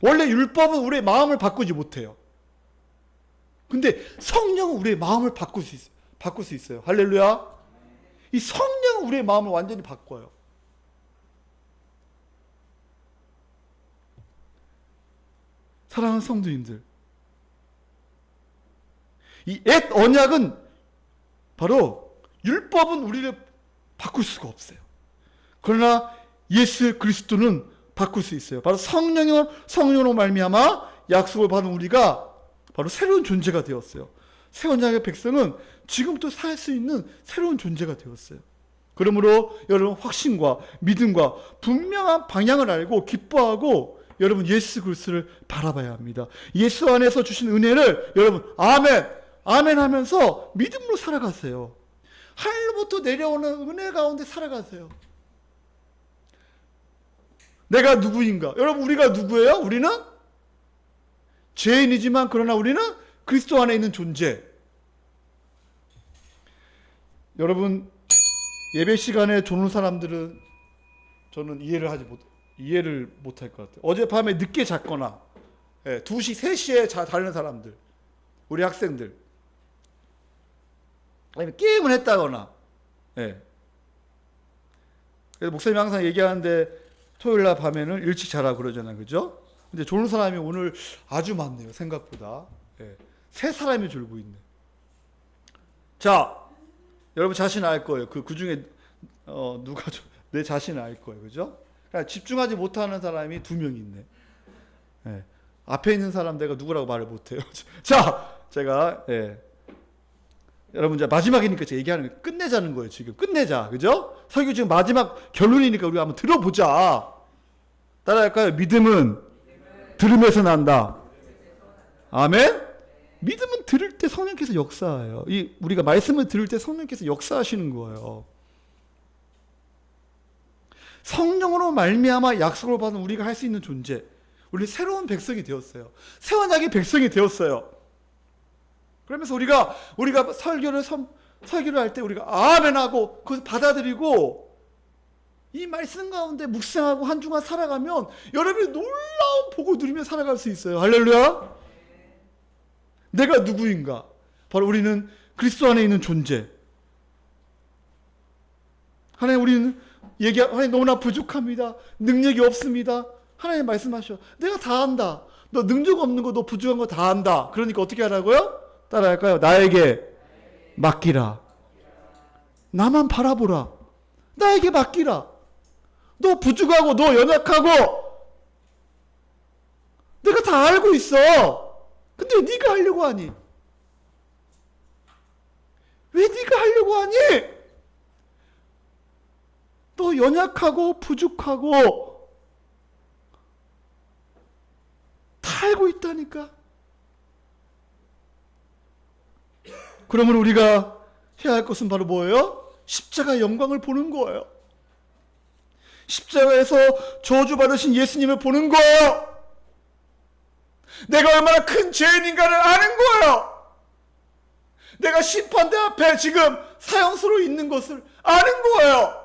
원래 율법은 우리의 마음을 바꾸지 못해요. 근데 성령은 우리의 마음을 바꿀 수 있어요. 할렐루야. 이 성령은 우리의 마음을 완전히 바꿔요. 사랑하는 성도님들, 이 옛 언약은 바로 율법은 우리를 바꿀 수가 없어요. 그러나 예수 그리스도는 바꿀 수 있어요. 바로 성령으로 말미암아 약속을 받은 우리가 바로 새로운 존재가 되었어요. 새 언약의 백성은 지금부터 살 수 있는 새로운 존재가 되었어요. 그러므로 여러분 확신과 믿음과 분명한 방향을 알고 기뻐하고 여러분 예수 그리스도를 바라봐야 합니다. 예수 안에서 주신 은혜를 여러분 아멘 아멘 하면서 믿음으로 살아가세요. 하늘로부터 내려오는 은혜 가운데 살아가세요. 내가 누구인가? 여러분 우리가 누구예요? 우리는 죄인이지만 그러나 우리는 그리스도 안에 있는 존재. 여러분 예배 시간에 조는 사람들은 저는 이해를 못할 것 같아요. 어젯밤에 늦게 잤거나 2시, 3시에 자는 사람들, 우리 학생들, 아니면 게임을 했다거나. 그래서 목사님이 항상 얘기하는데 토요일날 밤에는 일찍 자라 그러잖아요. 그죠? 근데 조는 사람이 오늘 아주 많네요. 생각보다. 3사람이 졸고 있네. 자, 여러분 자신 알 거예요. 그 중에 누가 내 자신을 알 거예요. 그죠? 그러니까 집중하지 못하는 사람이 2명이 있네. 앞에 있는 사람 내가 누구라고 말을 못해요. 자, 제가 여러분 이제 마지막이니까 제가 얘기하는 거 끝내자는 거예요. 지금 끝내자. 그죠? 설교 지금 마지막 결론이니까 우리가 한번 들어보자. 따라할까요? 믿음은 들음에서 난다. 아멘? 믿음은 들을 때 성령께서 역사해요. 우리가 말씀을 들을 때 성령께서 역사하시는 거예요. 성령으로 말미암아 약속을 받은 우리가 할 수 있는 존재. 우리 새로운 백성이 되었어요. 새 언약의 백성이 되었어요. 그러면서 우리가 설교를 할 때 우리가 아멘하고 그것을 받아들이고 이 말씀 가운데 묵상하고 한 주간 살아가면 여러분이 놀라운 복을 누리며 살아갈 수 있어요. 할렐루야. 내가 누구인가? 바로 우리는 그리스도 안에 있는 존재. 하나님, 우리는 하나님 너무나 부족합니다. 능력이 없습니다. 하나님 말씀하셔. 내가 다 안다. 너 능력 없는 거, 너 부족한 거 다 안다. 그러니까 어떻게 하라고요? 따라할까요? 나에게 맡기라. 나만 바라보라. 나에게 맡기라. 너 부족하고 너 연약하고 내가 다 알고 있어. 근데 네가 하려고 하니? 왜 네가 하려고 하니? 너 연약하고 부족하고 다 알고 있다니까. 그러면 우리가 해야 할 것은 바로 뭐예요? 십자가의 영광을 보는 거예요. 십자가에서 저주받으신 예수님을 보는 거예요. 내가 얼마나 큰 죄인인가를 아는 거예요. 내가 심판대 앞에 지금 사형수로 있는 것을 아는 거예요.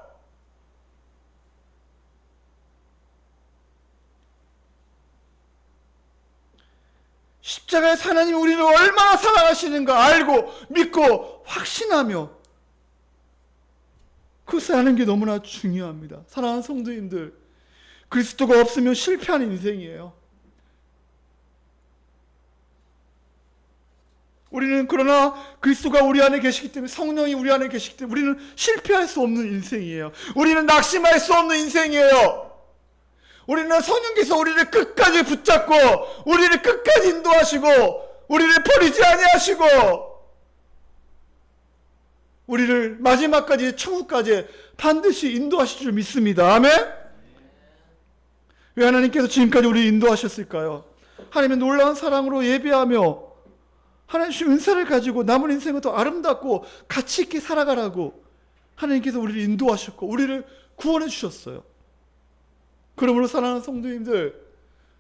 십자가에서 하나님이 우리를 얼마나 사랑하시는가 알고 믿고 확신하며 그것을 아는 게 너무나 중요합니다. 사랑하는 성도님들, 그리스도가 없으면 실패하는 인생이에요. 우리는 그러나 그리스도가 우리 안에 계시기 때문에, 성령이 우리 안에 계시기 때문에 우리는 실패할 수 없는 인생이에요. 우리는 낙심할 수 없는 인생이에요. 우리는 성령께서 우리를 끝까지 붙잡고 우리를 끝까지 인도하시고 우리를 버리지 아니하시고 우리를 마지막까지 천국까지 반드시 인도하실 줄 믿습니다. 아멘? 왜 하나님께서 지금까지 우리를 인도하셨을까요? 하나님의 놀라운 사랑으로 예배하며 하나님 주신 은사를 가지고 남은 인생을 더 아름답고 가치 있게 살아가라고 하나님께서 우리를 인도하셨고 우리를 구원해 주셨어요. 그러므로 사랑하는 성도님들,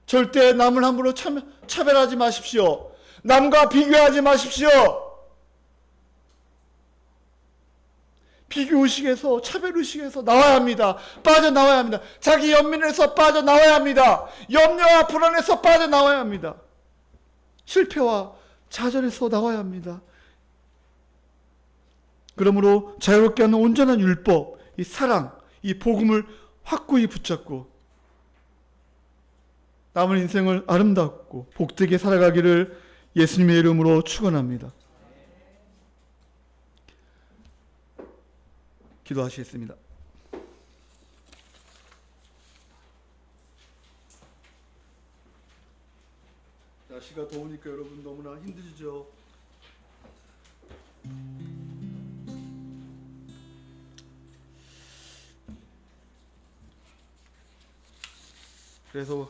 절대 남을 함부로 차별하지 마십시오. 남과 비교하지 마십시오. 비교의식에서, 차별의식에서 나와야 합니다. 빠져나와야 합니다. 자기 연민에서 빠져나와야 합니다. 염려와 불안에서 빠져나와야 합니다. 실패와 좌절에서 나와야 합니다. 그러므로 자유롭게 하는 온전한 율법, 이 사랑, 이 복음을 확고히 붙잡고 남은 인생을 아름답고 복되게 살아가기를 예수님의 이름으로 축원합니다. 기도하시겠습니다. 날씨가 더우니까 여러분 너무나 힘드시죠? 그래서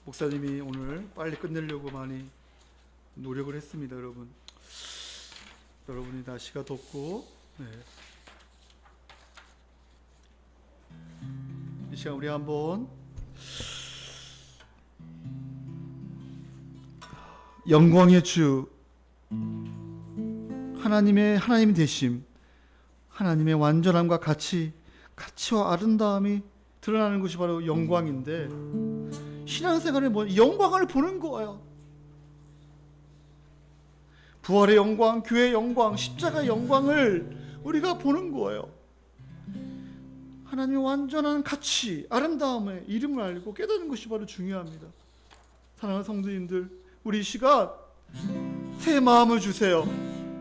목사님이 오늘 빨리 끝내려고 많이 노력을 했습니다. 여러분이 날씨가 덥고 이 시간 우리 한번 영광의 주 하나님이 되심, 하나님의 완전함과 가치와 아름다움이 드러나는 것이 바로 영광인데, 신앙생활은 영광을 보는 거예요. 부활의 영광, 교회의 영광, 십자가의 영광을 우리가 보는 거예요. 하나님의 완전한 가치, 아름다움의 이름을 알고 깨닫는 것이 바로 중요합니다. 사랑하는 성도님들, 우리 이 시간 새 마음을 주세요.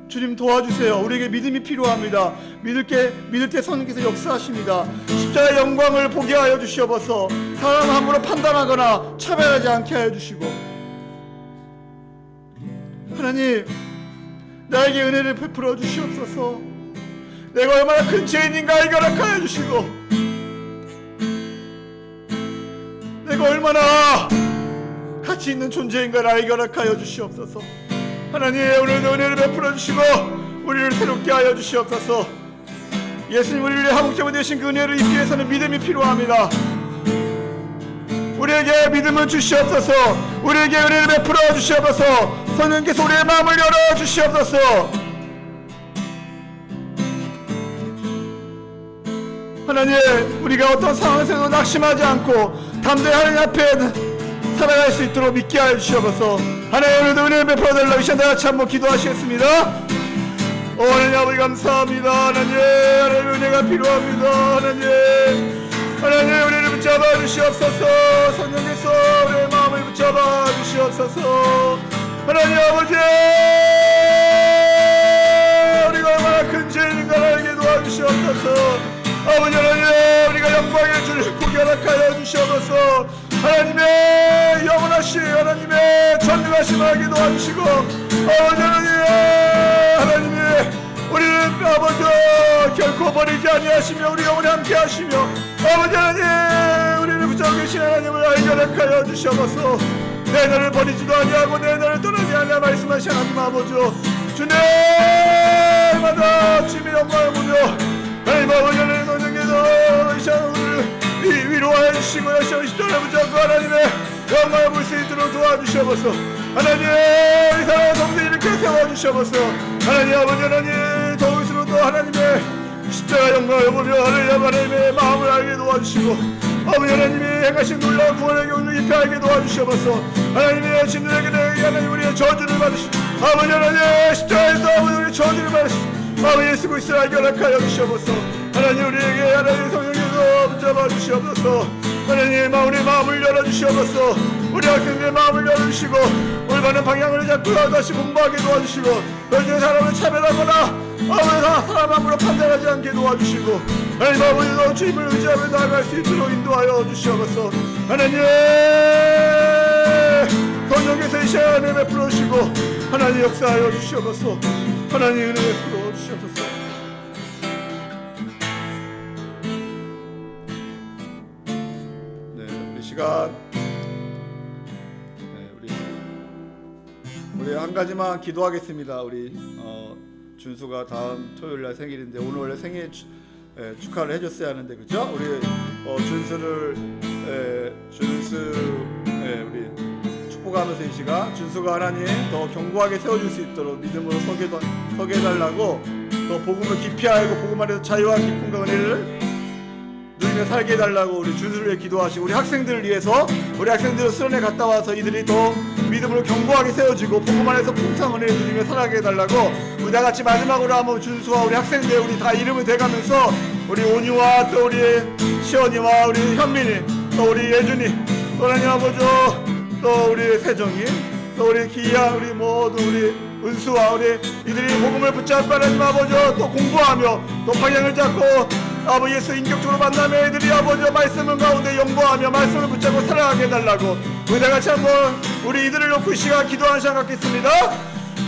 주님 도와주세요. 우리에게 믿음이 필요합니다. 믿을 때 성령께서 역사하십니다. 십자가의 영광을 보게 하여 주시옵소서. 사람 함부로 판단하거나 차별하지 않게 하여 주시고, 하나님 나에게 은혜를 베풀어 주시옵소서. 내가 얼마나 큰 죄인인가 알게 허락하여 주시고, 내가 얼마나 가치 있는 존재인가를 알게 허락하여 주시옵소서. 하나님 오늘도 은혜를 베풀어 주시고 우리를 새롭게 하여 주시옵소서. 예수님 우리를 위해 한국제물 되신 그 은혜를 입기 위해서는 믿음이 필요합니다. 우리에게 믿음을 주시옵소서. 우리에게 은혜를 베풀어 주시옵소서. 성령께서 우리의 마음을 열어 주시옵소서. 하나님, 우리가 어떤 상황에서도 낙심하지 않고 담대히 하나님 앞에 살아갈 수 있도록 믿게 하여 주시옵소서. 하나님, 오늘도 은혜를 베풀어 달라고 이 시간 다 같이 한번 기도하시겠습니다. 하나님 아버지 감사합니다. 하나님, 하나님 은혜가 필요합니다. 하나님 우리를 붙잡아 주시옵소서. 성령께서 우리의 마음을 붙잡아 주시옵소서. 하나님 아버지, 우리가 얼마나 큰 죄인인가 알게 도와주시옵소서. 아버지 하나님, 우리가 영광의 주를 구별하여 주시옵소서. 하나님의 영원하신 하나님의 전능하심을 알게 도와주시고, 아버지 하나님이 우리를 아버지 결코 버리지 아니하시며 우리 영원히 함께 하시며, 아버지 하나님 우리를 붙잡고 계신 하나님을 알게 주시옵소서. 내 너를 버리지도 아니하고 내 너를 떠나지 아니하 말씀하신 하나님 아버지, 주님마다 주님의 영광을 보며 하나님 아버지 하나님 성령께서 이 시간 우리를 위로하여 주시고 여시오 십자가를 붙잡고 하나님의 영광을 볼 수 있도록 도와주시옵소서. 하나님 우리 사랑하는 성도들 이렇게 세워주시옵소서. 하나님 아버지 하나님 더울수록 또 하나님의 십자가 영광을 보며 하나님의 마음을 알게 도와주시고, 아버지 하나님이 행하신 놀라운 구원의 경륜을 깊이 알게 도와주시옵소서. 하나님의 진들에게 하나님 우리의 저주를 받으시고, 아버지 하나님 십자가에서 아버지 우리의 저주를 받으시고, 아버지 예수 그리스도를 알게 허락하여 주시옵소서. 하나님 우리에게 하나님 성령께서 붙잡아 주시옵소서. 하나님 우리 마음을 열어주시옵소서. 우리 학생들의 마음을 열어주시고 올바른 방향을 잡고 다시 공부하게 도와주시고, 너희들 사람을 차별하거나 사람 함부로 판단하지 않게 도와주시고, 하나님 아버지도 주님을 의지하며 나아갈 수 있도록 인도하여 주시옵소서. 하나님 성령께서 이 시간에 베풀어 주시고 하나님 역사하여 주시옵소서. 하나님 은혜 베풀어 주시옵소서. 네, 우리 시간 우리 한 가지만 기도하겠습니다. 우리 준수가 다음 토요일날 생일인데 오늘 원래 생일 축하를 해줬어야 하는데, 그죠? 우리 준수를 우리 축복하면서 이 시간 준수가 하나님 더 견고하게 세워줄 수 있도록 믿음으로 서게 해달라고, 더 복음을 깊이 알고 복음 안에서 자유와 기쁨과 은혜를 누리며 살게 해달라고 우리 준수를 위해 기도하시고, 우리 학생들을 위해서 우리 학생들을 수련회 갔다 와서 이들이 더 믿음으로 견고하게 세워지고 복음 안에서 풍성한 은혜를 누리며 살아가게 해달라고 우리 다같이 마지막으로 한번 준수와 우리 학생들 우리 다 이름을 대가면서 우리 온유와 또 우리 시연이와 우리 현민이 또 우리 예준이 또 하나님 아버지 또 우리 세정이 또 우리 기야 우리 모두 우리 은수와 우리 이들이 복음을 붙잡고 하나님 아버지 또 공부하며 또 방향을 잡고 아버지 예수 인격적으로 만나며 애들이 아버지 말씀을 가운데 연구하며 말씀을 붙잡고 살아가게 해달라고 우리 다같이 한번 우리 이들을 놓고 이 시간 기도하는 시간 갖겠습니다.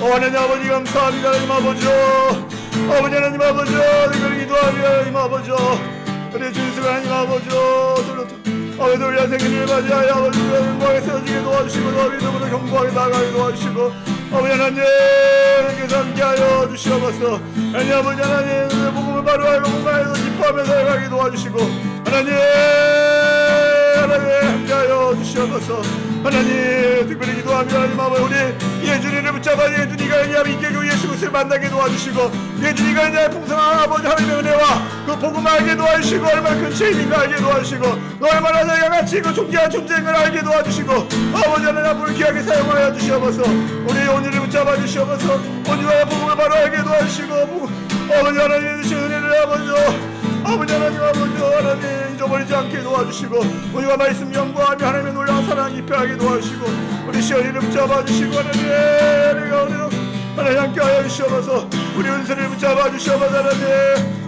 하나님 아버지 감사합니다. 하나님 아버지 아버지 하나님 아버지 이걸 기도하며 하나님 아버지 우리 주님께서 하나님 아버지 아버지 우리 생일을 맞이하여 아버지 영광에 세워지게 도와주시고 더 믿음으로 견고하게 나아가게 도와주시고 아버지 하나님께서 함께하여 주시옵소서. 하나님 아버지 하나님 복음을 바로 알고 공부하여 기뻐하며 살아가게 도와주시고 하나님 함께하여 주시옵소서. 하나님 특별히 기도하며 하나님 아버지 우리 예준이를 붙잡아 예준이가 그냥 인격으로 예수 그리스도를 만나게 도와주시고 예준이가 그냥 풍성한 아버지 하나님의 은혜와 그 복음을 알게 도와주시고 얼마나 큰 죄인인가 알게 도와주시고 얼마나 내가 같이 그 존귀한 존재인 걸 알게 도와주시고 아버지 하나님 앞으로 귀하게 사용하여 주시옵소서. 우리 온유를 붙잡아 주시옵소서. 온유와 복음을 바로 알게 도와주시고 아버지 하나님 주신 은혜를 아버지 하나님 하나님 잊어버리지 않게 도와주시고 우리가 말씀 연구하며 하나님의 놀라운 사랑 입혀하게 도와주시고 우리 시연이를 붙잡아 주시고 하나님 내가 오늘 하나님 함께하여 주시옵소서. 우리 은수를 붙잡아 주시옵소서. 하나님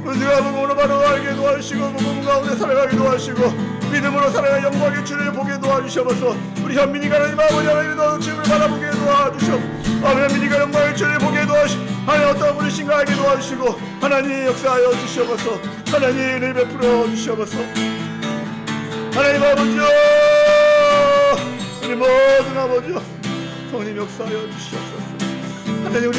은수가 복음으로 바로 알게 도와주시고 복음 가운데 살아가게 도와주시고 믿음으로 살아가 영광의 주를 보게 도와주시옵소서. 우리 현민이가 하나님 아버지 하나님 너 주님을 바라보게 도와주시옵소서. 현민이가 영광의 주를 보게 도와주시고 하나님 어떤 분이신가 알게 도와주시고 하나님 역사하여 주시옵소서. 하나님 은혜를 베풀어 주시옵소서. 하나님 아버지여 우리 모든 아버지여 성님 역사하여 주시옵소서. 하나님 우리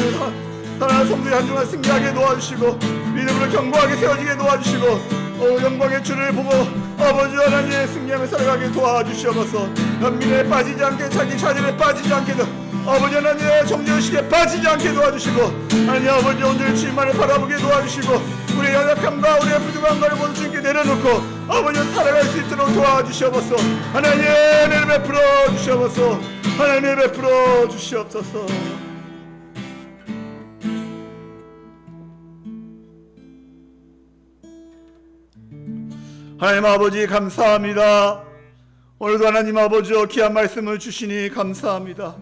사랑하는 성도의 한중한 승리하게 도와주시고 믿음으로 견고하게 세워지게 도와주시고 영광의 주를 보고 아버지 하나님 승리하며 살아가게 도와주시옵소서. 연민에 빠지지 않게 자기 자질에 빠지지 않게 아버지 하나님의 정죄의식에 빠지지 않게 도와주시고 하나님 아버지 온전히 주님만을 바라보게 도와주시고 우리 우리의 연약함과 우리의 부족함과 모두 주님께 내려놓고 아버지 살아갈 수 있도록 도와주시옵소서. 하나님 은혜를 베풀어 주시옵소서. 하나님 베풀어 주시옵소서. 하나님 아버지 감사합니다. 오늘도 하나님 아버지여 귀한 말씀을 주시니 감사합니다.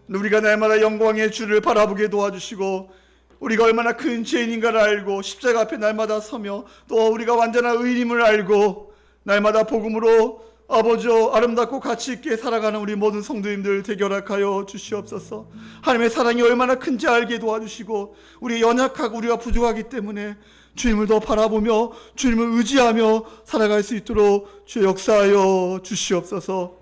우리가 날마다 영광의 주를 바라보게 도와주시고 우리가 얼마나 큰 죄인인가를 알고 십자가 앞에 날마다 서며 또 우리가 완전한 의인임을 알고 날마다 복음으로 아버지여 아름답고 가치있게 살아가는 우리 모든 성도님들 되게 허락하여 주시옵소서. 하나님의 사랑이 얼마나 큰지 알게 도와주시고 우리 연약하고 우리가 부족하기 때문에 주님을 더 바라보며 주님을 의지하며 살아갈 수 있도록 주 역사하여 주시옵소서.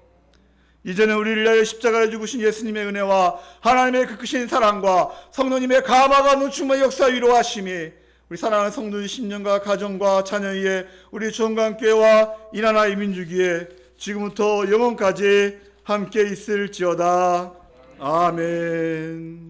이제는 우리를 위하여 십자가에 죽으신 예수님의 은혜와 하나님의 그 크신 사랑과 성도님의 감화가 충만히 역사 위로하심이 우리 사랑하는 성도의 심령과 가정과 자녀의 우리 주원관교회와 이나라의 민주기에 지금부터 영원까지 함께 있을지어다. 아멘.